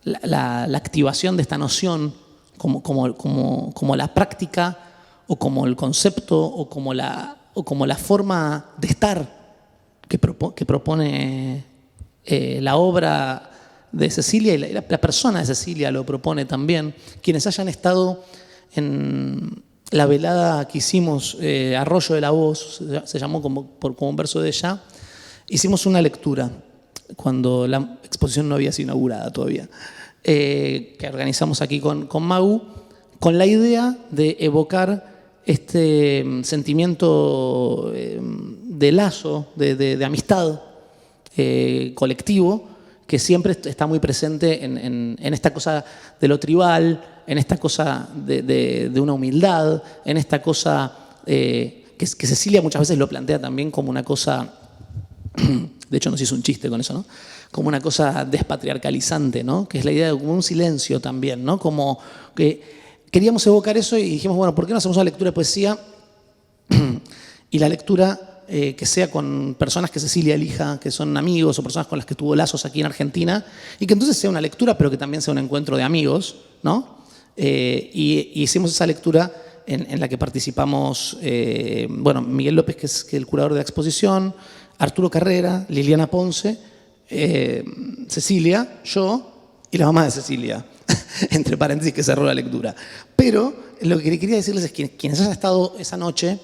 la activación de esta noción como la práctica o como el concepto o como la forma de estar que propone la obra de Cecilia, y la persona de Cecilia lo propone también. Quienes hayan estado en la velada que hicimos, Arroyo de la Voz, se llamó como un verso de ella, hicimos una lectura cuando la exposición no había sido inaugurada todavía, que organizamos aquí con Magu, con la idea de evocar este sentimiento de lazo, de amistad colectivo, que siempre está muy presente en esta cosa de lo tribal, en esta cosa de una humildad, en esta cosa que Cecilia muchas veces lo plantea también como una cosa, de hecho nos hizo un chiste con eso, ¿no?, como una cosa despatriarcalizante, ¿no?, que es la idea de como un silencio también, ¿no?, como que queríamos evocar eso y dijimos, bueno, ¿por qué no hacemos una lectura de poesía? Y la lectura que sea con personas que Cecilia elija, que son amigos o personas con las que tuvo lazos aquí en Argentina, y que entonces sea una lectura, pero que también sea un encuentro de amigos, ¿no? Y hicimos esa lectura en la que participamos, bueno, Miguel López, que es el curador de la exposición, Arturo Carrera, Liliana Ponce, Cecilia, yo y la mamá de Cecilia. Entre paréntesis, que cerró la lectura. Pero lo que quería decirles es que quienes hayan estado esa noche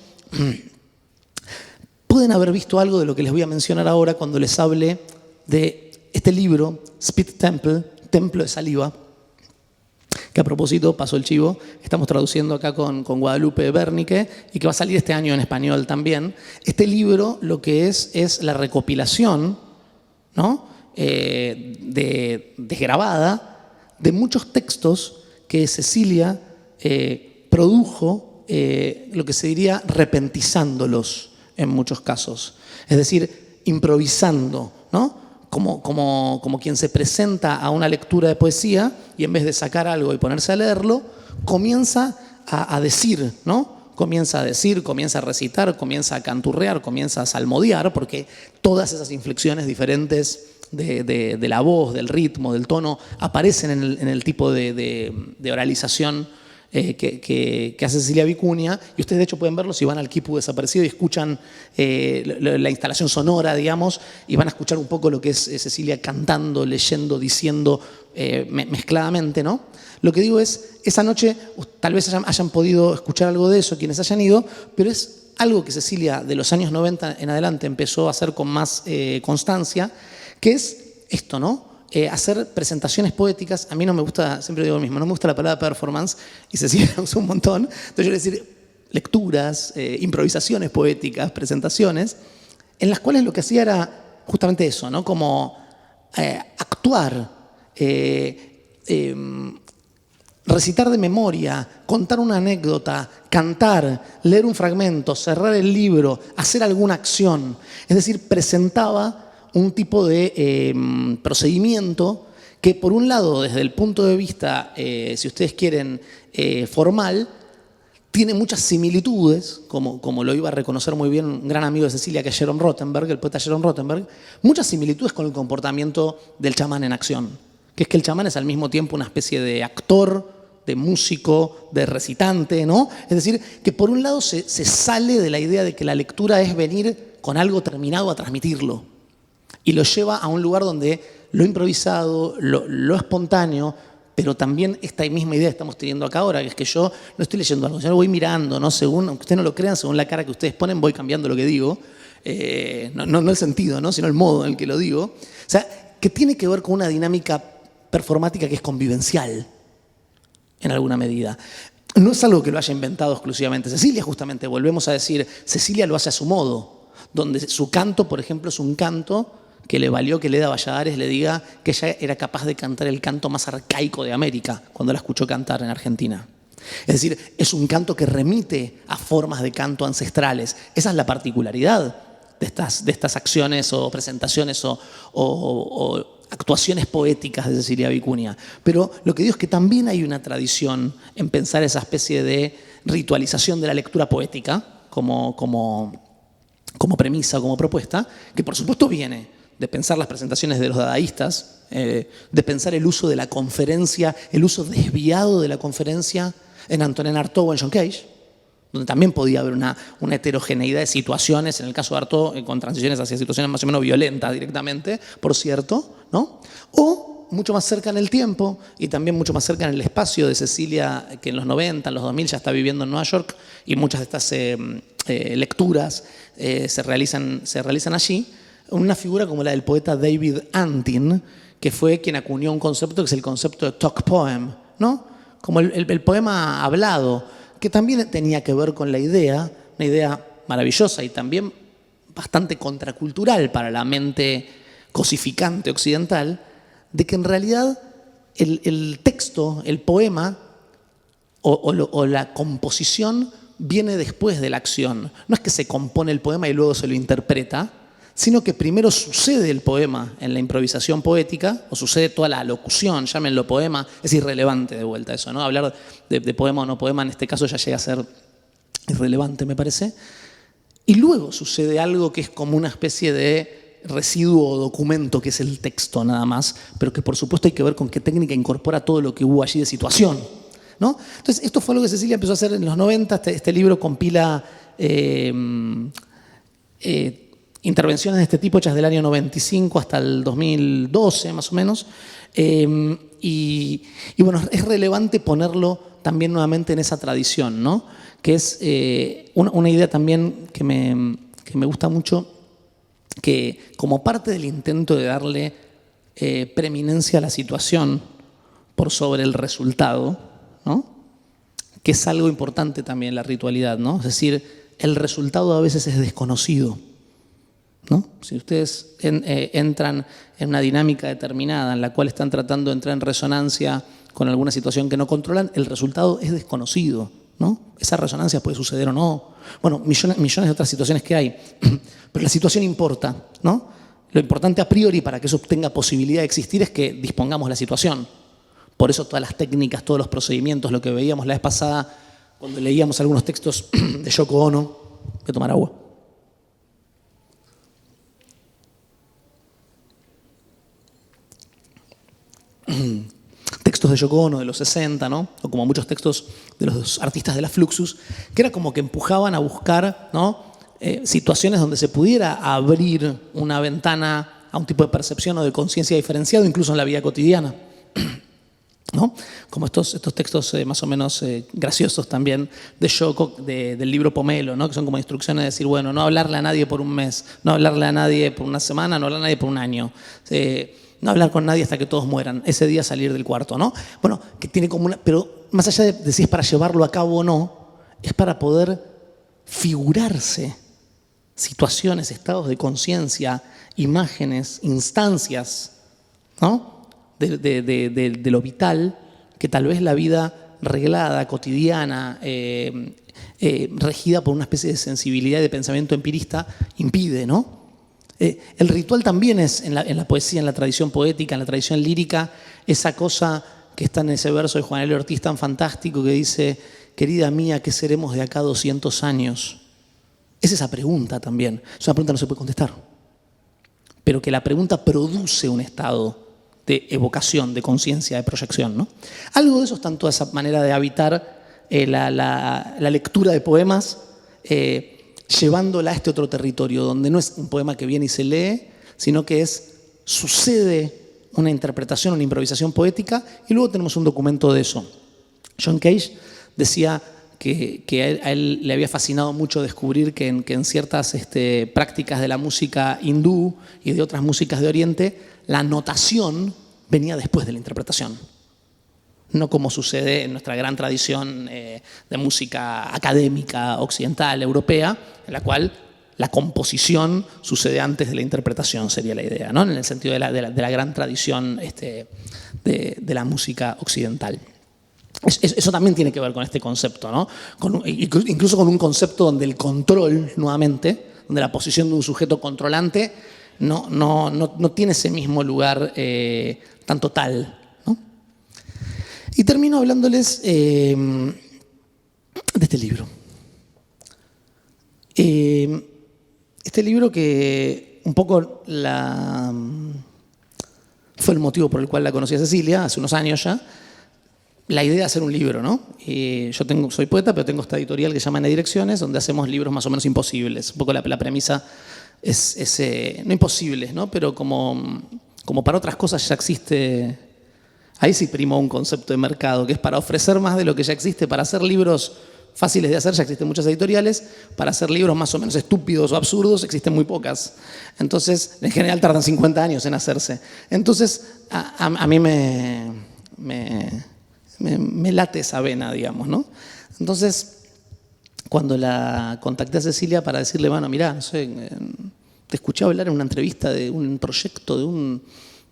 pueden haber visto algo de lo que les voy a mencionar ahora cuando les hable de este libro, Spit Temple, Templo de Saliva, que a propósito, pasó el chivo, estamos traduciendo acá con Guadalupe Bernique y que va a salir este año en español también. Este libro lo que es la recopilación, ¿no?, desgrabada de muchos textos que Cecilia produjo lo que se diría repentizándolos en muchos casos. Es decir, improvisando, ¿no? Como quien se presenta a una lectura de poesía y en vez de sacar algo y ponerse a leerlo, comienza a decir, ¿no? Comienza a decir, comienza a recitar, comienza a canturrear, comienza a salmodiar, porque todas esas inflexiones diferentes de la voz, del ritmo, del tono, aparecen en el tipo de oralización que hace Cecilia Vicuña, y ustedes de hecho pueden verlo si van al Quipu Desaparecido y escuchan la instalación sonora, digamos, y van a escuchar un poco lo que es Cecilia cantando, leyendo, diciendo mezcladamente, ¿no? Lo que digo es, esa noche tal vez hayan podido escuchar algo de eso quienes hayan ido, pero es algo que Cecilia de los años 90 en adelante empezó a hacer con más constancia, que es esto, ¿no? Hacer presentaciones poéticas. A mí no me gusta, siempre digo lo mismo, no me gusta la palabra performance, y Cecilia la usa un montón. Entonces yo voy a decir lecturas, improvisaciones poéticas, presentaciones, en las cuales lo que hacía era justamente eso, ¿no? Como actuar, recitar de memoria, contar una anécdota, cantar, leer un fragmento, cerrar el libro, hacer alguna acción. Es decir, presentaba un tipo de procedimiento que, por un lado, desde el punto de vista, si ustedes quieren, formal, tiene muchas similitudes, como lo iba a reconocer muy bien un gran amigo de Cecilia, que es Jerome Rothenberg, el poeta Jerome Rothenberg, muchas similitudes con el comportamiento del chamán en acción, que es que el chamán es al mismo tiempo una especie de actor, de músico, de recitante, ¿no? Es decir, que por un lado se sale de la idea de que la lectura es venir con algo terminado a transmitirlo, y lo lleva a un lugar donde lo improvisado, lo espontáneo, pero también esta misma idea que estamos teniendo acá ahora, que es que yo no estoy leyendo algo, yo lo voy mirando, ¿no? Según, aunque ustedes no lo crean, según la cara que ustedes ponen, voy cambiando lo que digo. No el sentido, ¿no? Sino el modo en el que lo digo. O sea, que tiene que ver con una dinámica performática que es convivencial, en alguna medida. No es algo que lo haya inventado exclusivamente Cecilia, justamente, volvemos a decir, Cecilia lo hace a su modo, donde su canto, por ejemplo, es un canto que le valió que Leda Valladares le diga que ella era capaz de cantar el canto más arcaico de América cuando la escuchó cantar en Argentina. Es decir, es un canto que remite a formas de canto ancestrales. Esa es la particularidad de estas acciones o presentaciones o actuaciones poéticas de Cecilia Vicuña. Pero lo que digo es que también hay una tradición en pensar esa especie de ritualización de la lectura poética como premisa, como propuesta, que por supuesto viene de pensar las presentaciones de los dadaístas, de pensar el uso de la conferencia, el uso desviado de la conferencia en Antonin Artaud o en John Cage, donde también podía haber una heterogeneidad de situaciones, en el caso de Artaud, con transiciones hacia situaciones más o menos violentas directamente, por cierto, ¿no? O mucho más cerca en el tiempo y también mucho más cerca en el espacio de Cecilia, que en los 90, en los 2000 ya está viviendo en Nueva York, y muchas de estas lecturas se realizan allí. Una figura como la del poeta David Antin, que fue quien acuñó un concepto que es el concepto de talk poem, ¿no? Como el poema hablado, que también tenía que ver con la idea, una idea maravillosa y también bastante contracultural para la mente cosificante occidental, de que en realidad el texto, el poema o la composición viene después de la acción. No es que se compone el poema y luego se lo interpreta, sino que primero sucede el poema en la improvisación poética, o sucede toda la locución, llámenlo poema, es irrelevante de vuelta eso, ¿no? Hablar de poema o no poema en este caso ya llega a ser irrelevante, me parece. Y luego sucede algo que es como una especie de residuo o documento, que es el texto nada más, pero que por supuesto hay que ver con qué técnica incorpora todo lo que hubo allí de situación, ¿no? Entonces, esto fue algo que Cecilia empezó a hacer en los 90, este libro compila intervenciones de este tipo hechas del año 95 hasta el 2012, más o menos. Y bueno, es relevante ponerlo también nuevamente en esa tradición, ¿no? Que es una idea también que me gusta mucho, que como parte del intento de darle preeminencia a la situación por sobre el resultado, ¿no? Que es algo importante también la ritualidad, ¿no? Es decir, el resultado a veces es desconocido, ¿no? Si ustedes entran en una dinámica determinada en la cual están tratando de entrar en resonancia con alguna situación que no controlan, el resultado es desconocido, ¿no? Esa resonancia puede suceder o no. Bueno, millones de otras situaciones que hay, pero la situación importa, ¿no? Lo importante a priori para que eso tenga posibilidad de existir es que dispongamos la situación. Por eso todas las técnicas, todos los procedimientos, lo que veíamos la vez pasada cuando leíamos algunos textos de Yoko Ono. Voy a tomar agua. Textos de Yoko Ono de los 60, ¿no? O como muchos textos de los artistas de la Fluxus, que era como que empujaban a buscar, ¿no? Situaciones donde se pudiera abrir una ventana a un tipo de percepción o de conciencia diferenciado, incluso en la vida cotidiana, ¿no? Como estos textos más o menos graciosos también de Yoko, del libro Pomelo, ¿no? Que son como instrucciones de decir, bueno, no hablarle a nadie por un mes, no hablarle a nadie por una semana, no hablarle a nadie por un año. No hablar con nadie hasta que todos mueran, ese día salir del cuarto, ¿no? Bueno, que tiene como una... Pero más allá de si es para llevarlo a cabo o no, es para poder figurarse situaciones, estados de conciencia, imágenes, instancias, ¿no? De lo vital que tal vez la vida reglada, cotidiana, regida por una especie de sensibilidad y de pensamiento empirista impide, ¿no? El ritual también es, en la poesía, en la tradición poética, en la tradición lírica, esa cosa que está en ese verso de Juan L. Ortiz tan fantástico que dice, querida mía, ¿qué seremos de acá 200 años? Es esa pregunta también. Es una pregunta que no se puede contestar. Pero que la pregunta produce un estado de evocación, de conciencia, de proyección, ¿no? Algo de eso está en toda esa manera de habitar la lectura de poemas, llevándola a este otro territorio, donde no es un poema que viene y se lee, sino que sucede una interpretación, una improvisación poética, y luego tenemos un documento de eso. John Cage decía que a él le había fascinado mucho descubrir que en ciertas prácticas de la música hindú y de otras músicas de Oriente, la notación venía después de la interpretación. No como sucede en nuestra gran tradición de música académica occidental, europea, en la cual la composición sucede antes de la interpretación, sería la idea, ¿no? En el sentido de la gran tradición de la música occidental. Eso también tiene que ver con este concepto, ¿no? Incluso con un concepto donde el control, nuevamente, donde la posición de un sujeto controlante no tiene ese mismo lugar tan total, ¿no? Y termino hablándoles de este libro. Este libro que un poco fue el motivo por el cual la conocí a Cecilia, hace unos años ya, la idea de hacer un libro, ¿no? Soy poeta, pero tengo esta editorial que se llama En Direcciones, donde hacemos libros más o menos imposibles. Un poco la premisa es no imposibles, ¿no? Pero como para otras cosas ya existe, ahí sí primó un concepto de mercado, que es para ofrecer más de lo que ya existe, para hacer libros fáciles de hacer, ya existen muchas editoriales, para hacer libros más o menos estúpidos o absurdos existen muy pocas. Entonces, en general tardan 50 años en hacerse. Entonces, a mí me late esa vena, digamos, ¿no? Entonces, cuando la contacté a Cecilia para decirle, bueno, mirá, no sé, te escuché hablar en una entrevista de un proyecto, de un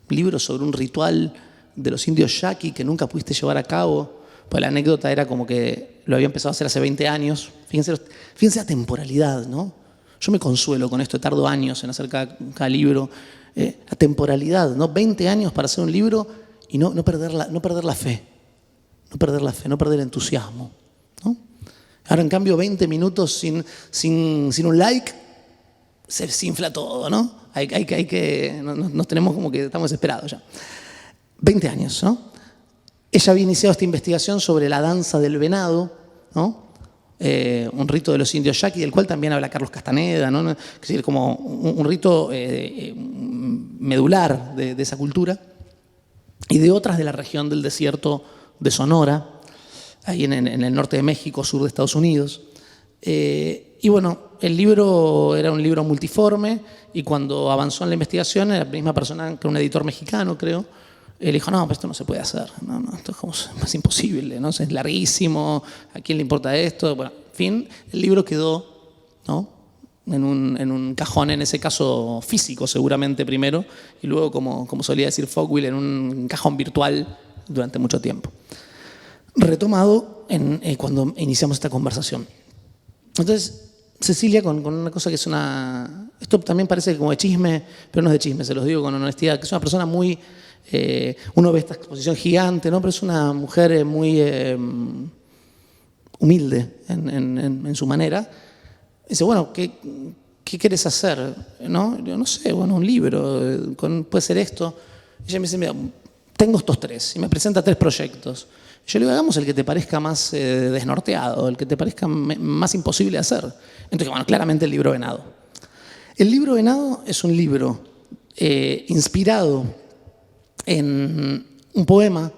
libro sobre un ritual de los indios yaqui que nunca pudiste llevar a cabo. Pues la anécdota era como que lo había empezado a hacer hace 20 años. Fíjense la temporalidad, ¿no? Yo me consuelo con esto, tardo años en hacer cada libro. La temporalidad, ¿no? 20 años para hacer un libro y no perder la fe. No perder la fe, no perder el entusiasmo, ¿no? Ahora, en cambio, 20 minutos sin un like, se desinfla todo, ¿no? Nos tenemos como que estamos desesperados ya. 20 años, ¿no? Ella había iniciado esta investigación sobre la danza del venado, ¿no? Un rito de los indios yaqui, del cual también habla Carlos Castaneda, ¿no? Es decir, como un rito medular de esa cultura, y de otras de la región del desierto de Sonora, ahí en el norte de México, sur de Estados Unidos. Y bueno, el libro era un libro multiforme, y cuando avanzó en la investigación, la misma persona, que un editor mexicano, creo, le dijo, no, pues esto no se puede hacer, esto es imposible, ¿no? Es larguísimo, ¿a quién le importa esto? Bueno, en fin, el libro quedó, ¿no?, en un cajón, en ese caso físico seguramente primero, y luego, como solía decir Fogwill, en un cajón virtual durante mucho tiempo. Retomado cuando iniciamos esta conversación. Entonces, Cecilia, con una cosa que es una... Esto también parece como de chisme, pero no es de chisme, se los digo con honestidad, que es una persona muy... uno ve esta exposición gigante, ¿no? Pero es una mujer muy humilde en su manera. Dice, bueno, ¿qué quieres hacer? ¿No? Yo no sé, bueno, un libro, puede ser esto. Y ella me dice, mira, tengo estos 3, y me presenta 3 proyectos. Yo le digo, hagamos el que te parezca más desnorteado, el que te parezca más imposible de hacer. Entonces, bueno, claramente el libro Venado. El libro Venado es un libro inspirado en un poema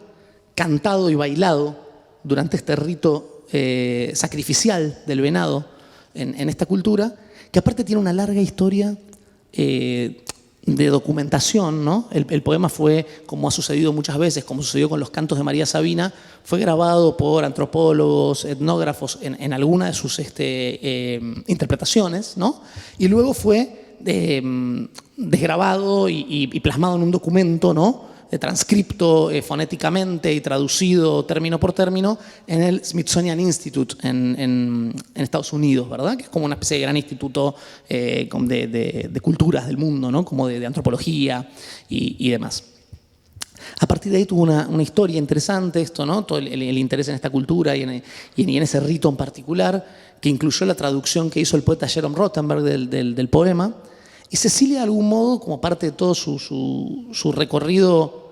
cantado y bailado durante este rito sacrificial del venado en esta cultura, que aparte tiene una larga historia de documentación, ¿no? El poema fue, como ha sucedido muchas veces, como sucedió con los cantos de María Sabina, fue grabado por antropólogos, etnógrafos en alguna de sus interpretaciones, ¿no? Y luego fue desgrabado y plasmado en un documento, ¿no? Transcripto fonéticamente y traducido término por término en el Smithsonian Institute en Estados Unidos, ¿verdad? Que es como una especie de gran instituto de culturas del mundo, ¿no? Como de antropología y demás. A partir de ahí tuvo una historia interesante esto, ¿no? Todo el interés en esta cultura y en ese rito en particular, que incluyó la traducción que hizo el poeta Jerome Rothenberg del poema. Y Cecilia, de algún modo, como parte de todo su recorrido,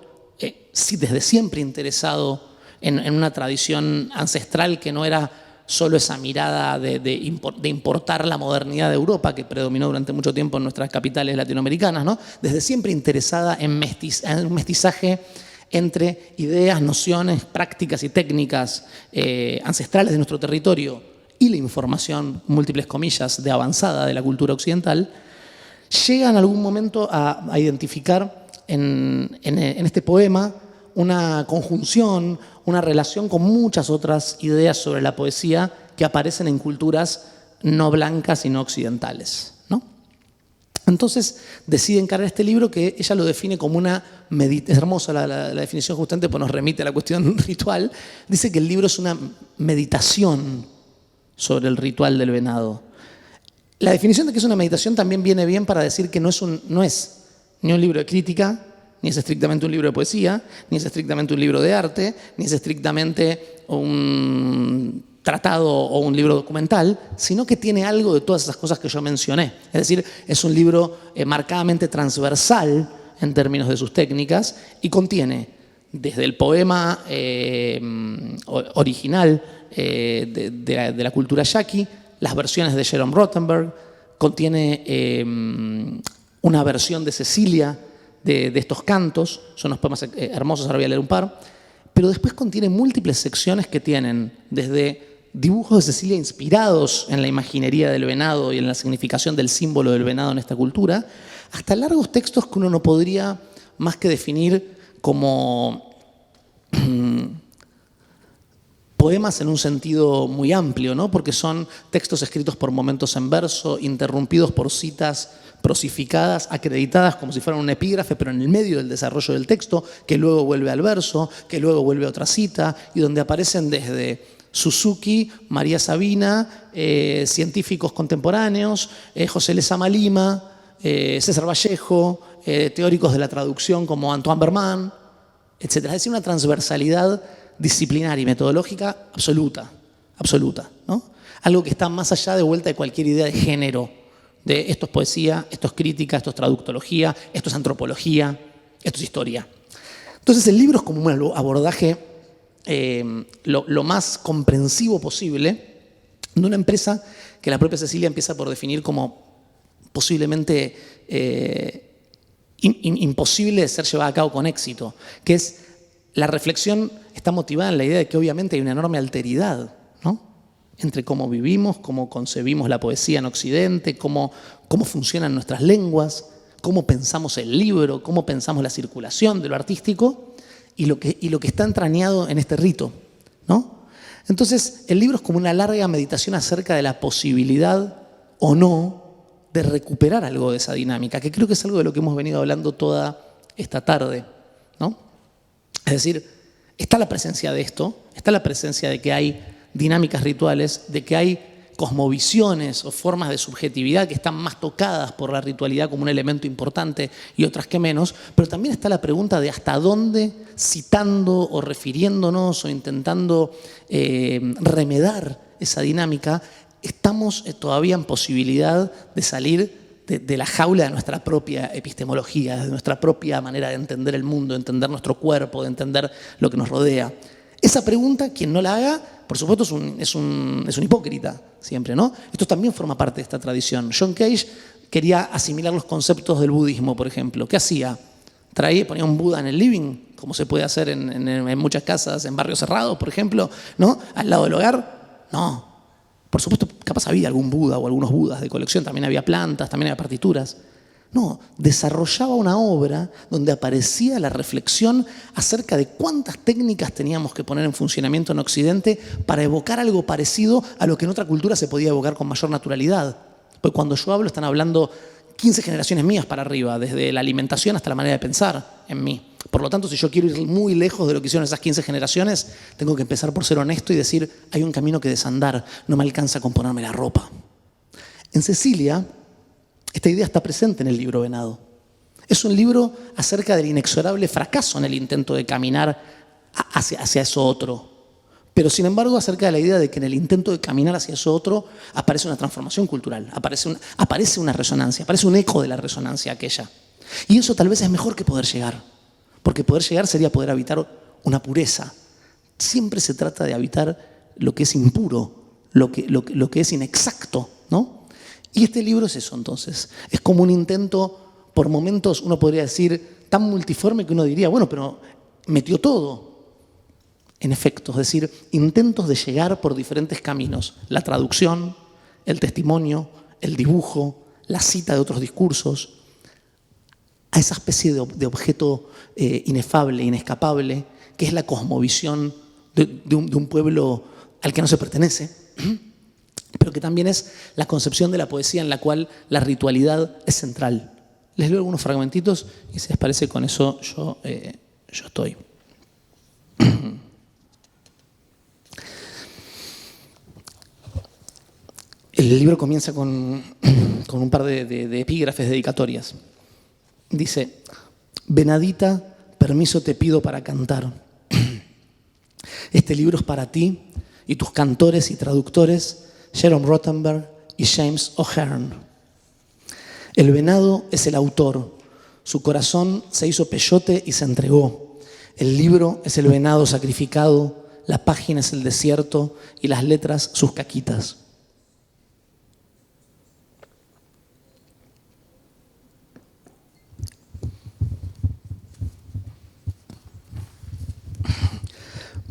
sí, desde siempre interesado en una tradición ancestral que no era solo esa mirada de importar la modernidad de Europa que predominó durante mucho tiempo en nuestras capitales latinoamericanas, ¿no? Desde siempre interesada en un mestizaje entre ideas, nociones, prácticas y técnicas ancestrales de nuestro territorio y la información, múltiples comillas, de avanzada de la cultura occidental, llega en algún momento a identificar en este poema una conjunción, una relación con muchas otras ideas sobre la poesía que aparecen en culturas no blancas y no occidentales, ¿no? Entonces decide encarar este libro que ella lo define como una meditación. Es hermosa la definición, justamente pues nos remite a la cuestión ritual. Dice que el libro es una meditación sobre el ritual del venado. La definición de que es una meditación también viene bien para decir que no es ni un libro de crítica, ni es estrictamente un libro de poesía, ni es estrictamente un libro de arte, ni es estrictamente un tratado o un libro documental, sino que tiene algo de todas esas cosas que yo mencioné. Es decir, es un libro marcadamente transversal en términos de sus técnicas y contiene desde el poema original de la cultura yaqui, las versiones de Jerome Rothenberg, contiene una versión de Cecilia de estos cantos, son unos poemas hermosos, ahora voy a leer un par, pero después contiene múltiples secciones que tienen desde dibujos de Cecilia inspirados en la imaginería del venado y en la significación del símbolo del venado en esta cultura, hasta largos textos que uno no podría más que definir como poemas en un sentido muy amplio, ¿no? Porque son textos escritos por momentos en verso, interrumpidos por citas prosificadas, acreditadas como si fueran un epígrafe, pero en el medio del desarrollo del texto, que luego vuelve al verso, que luego vuelve a otra cita, y donde aparecen desde Suzuki, María Sabina, científicos contemporáneos, José Lezama Lima, César Vallejo, teóricos de la traducción como Antoine Berman, etc. Es decir, una transversalidad disciplinaria y metodológica absoluta, ¿no? Algo que está más allá de vuelta de cualquier idea de género, de esto es poesía, esto es crítica, esto es traductología, esto es antropología, esto es historia. Entonces el libro es como un abordaje lo más comprensivo posible de una empresa que la propia Cecilia empieza por definir como posiblemente imposible de ser llevada a cabo con éxito, que es la reflexión está motivada en la idea de que obviamente hay una enorme alteridad, ¿no? Entre cómo vivimos, cómo concebimos la poesía en Occidente, cómo funcionan nuestras lenguas, cómo pensamos el libro, cómo pensamos la circulación de lo artístico y lo que está entrañado en este rito, ¿no? Entonces, el libro es como una larga meditación acerca de la posibilidad o no de recuperar algo de esa dinámica, que creo que es algo de lo que hemos venido hablando toda esta tarde, ¿no? Es decir, está la presencia de esto, está la presencia de que hay dinámicas rituales, de que hay cosmovisiones o formas de subjetividad que están más tocadas por la ritualidad como un elemento importante y otras que menos, pero también está la pregunta de hasta dónde, citando o refiriéndonos o intentando remedar esa dinámica, estamos todavía en posibilidad de salir de la jaula de nuestra propia epistemología, de nuestra propia manera de entender el mundo, de entender nuestro cuerpo, de entender lo que nos rodea. Esa pregunta, quien no la haga, por supuesto, es un hipócrita siempre, ¿no? Esto también forma parte de esta tradición. John Cage quería asimilar los conceptos del budismo, por ejemplo. ¿Qué hacía? Ponía un Buda en el living, como se puede hacer en muchas casas, en barrios cerrados, por ejemplo, ¿no? Al lado del hogar. No. Por supuesto, capaz había algún Buda o algunos Budas de colección, también había plantas, también había partituras. No, desarrollaba una obra donde aparecía la reflexión acerca de cuántas técnicas teníamos que poner en funcionamiento en Occidente para evocar algo parecido a lo que en otra cultura se podía evocar con mayor naturalidad. Porque cuando yo hablo están hablando 15 generaciones mías para arriba, desde la alimentación hasta la manera de pensar en mí. Por lo tanto, si yo quiero ir muy lejos de lo que hicieron esas 15 generaciones, tengo que empezar por ser honesto y decir, hay un camino que desandar, no me alcanza con ponerme la ropa. En Cecilia, esta idea está presente en el libro Venado. Es un libro acerca del inexorable fracaso en el intento de caminar hacia eso otro. Pero sin embargo acerca de la idea de que en el intento de caminar hacia eso otro aparece una transformación cultural, aparece una resonancia, aparece un eco de la resonancia aquella. Y eso tal vez es mejor que poder llegar. Porque poder llegar sería poder habitar una pureza. Siempre se trata de habitar lo que es impuro, lo que es inexacto, ¿no? Y este libro es eso, entonces. Es como un intento, por momentos uno podría decir, tan multiforme que uno diría, bueno, pero metió todo. En efecto, es decir, intentos de llegar por diferentes caminos. La traducción, el testimonio, el dibujo, la cita de otros discursos, a esa especie de objeto inefable, inescapable, que es la cosmovisión de un pueblo al que no se pertenece, pero que también es la concepción de la poesía en la cual la ritualidad es central. Les leo algunos fragmentitos y si les parece con eso yo estoy. El libro comienza con un par de epígrafes dedicatorias. Dice, Venadita, permiso te pido para cantar. Este libro es para ti y tus cantores y traductores, Jerome Rothenberg y James O'Hearn. El venado es el autor. Su corazón se hizo peyote y se entregó. El libro es el venado sacrificado, la página es el desierto y las letras sus caquitas.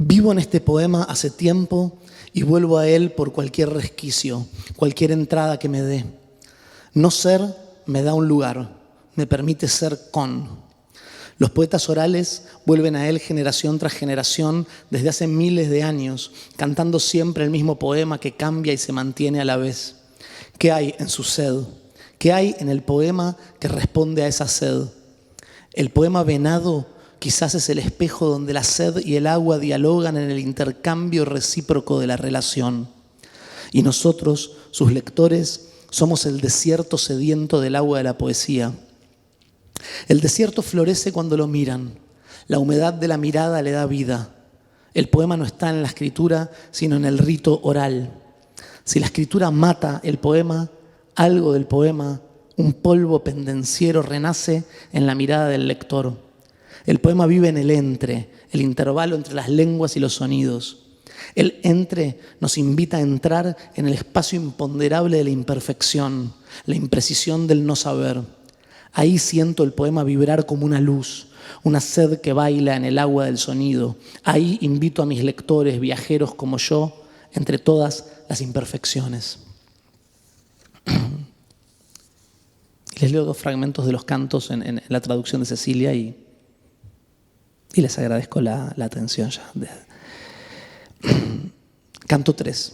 Vivo en este poema hace tiempo y vuelvo a él por cualquier resquicio, cualquier entrada que me dé. No ser me da un lugar, me permite ser con. Los poetas orales vuelven a él generación tras generación desde hace miles de años, cantando siempre el mismo poema que cambia y se mantiene a la vez. ¿Qué hay en su sed? ¿Qué hay en el poema que responde a esa sed? El poema Venado quizás es el espejo donde la sed y el agua dialogan en el intercambio recíproco de la relación. Y nosotros, sus lectores, somos el desierto sediento del agua de la poesía. El desierto florece cuando lo miran. La humedad de la mirada le da vida. El poema no está en la escritura, sino en el rito oral. Si la escritura mata el poema, algo del poema, un polvo pendenciero renace en la mirada del lector. El poema vive en el intervalo entre las lenguas y los sonidos. El entre nos invita a entrar en el espacio imponderable de la imperfección, la imprecisión del no saber. Ahí siento el poema vibrar como una luz, una sed que baila en el agua del sonido. Ahí invito a mis lectores, viajeros como yo, entre todas las imperfecciones. Les leo 2 fragmentos de los cantos en la traducción de Cecilia y les agradezco la atención ya. Canto 3.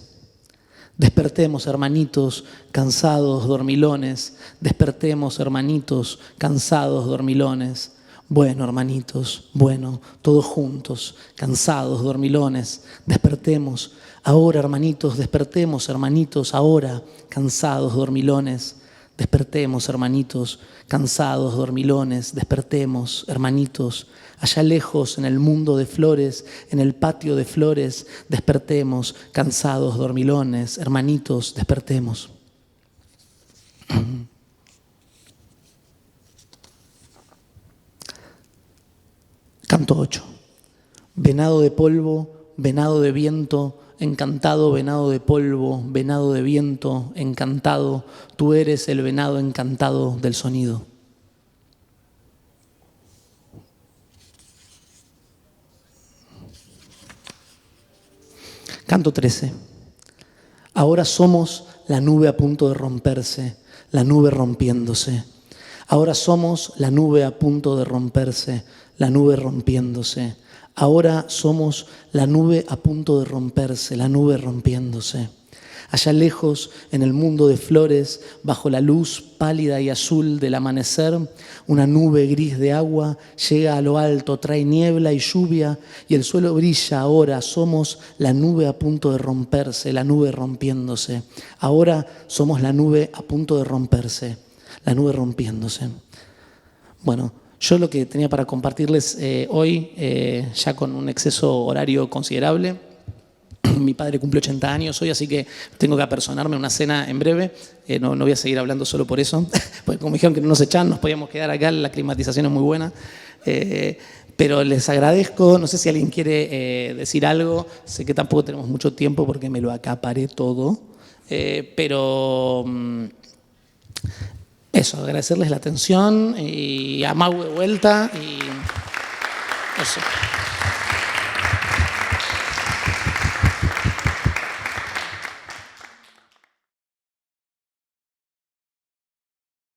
Despertemos, hermanitos, cansados, dormilones. Despertemos, hermanitos, cansados, dormilones. Bueno, hermanitos, bueno, todos juntos, cansados, dormilones, despertemos. Ahora, hermanitos, despertemos, hermanitos, ahora, cansados, dormilones. Despertemos, hermanitos, cansados, dormilones, despertemos, hermanitos. Allá lejos, en el mundo de flores, en el patio de flores, despertemos, cansados, dormilones, hermanitos, despertemos. Canto 8. Venado de polvo, venado de viento, encantado venado de polvo, venado de viento, encantado, tú eres el venado encantado del sonido. Canto 13. Ahora somos la nube a punto de romperse, la nube rompiéndose. Ahora somos la nube a punto de romperse, la nube rompiéndose. Ahora somos la nube a punto de romperse, la nube rompiéndose. Allá lejos, en el mundo de flores, bajo la luz pálida y azul del amanecer, una nube gris de agua llega a lo alto, trae niebla y lluvia, y el suelo brilla. Ahora somos la nube a punto de romperse, la nube rompiéndose. Ahora somos la nube a punto de romperse, la nube rompiéndose. Bueno, yo lo que tenía para compartirles hoy, ya con un exceso horario considerable. Mi padre cumple 80 años hoy, así que tengo que apersonarme a una cena en breve. No voy a seguir hablando solo por eso, porque como me dijeron que no nos echan, nos podíamos quedar acá, la climatización es muy buena. Pero les agradezco, no sé si alguien quiere decir algo, sé que tampoco tenemos mucho tiempo porque me lo acaparé todo, pero eso, agradecerles la atención y a Mau de vuelta y eso.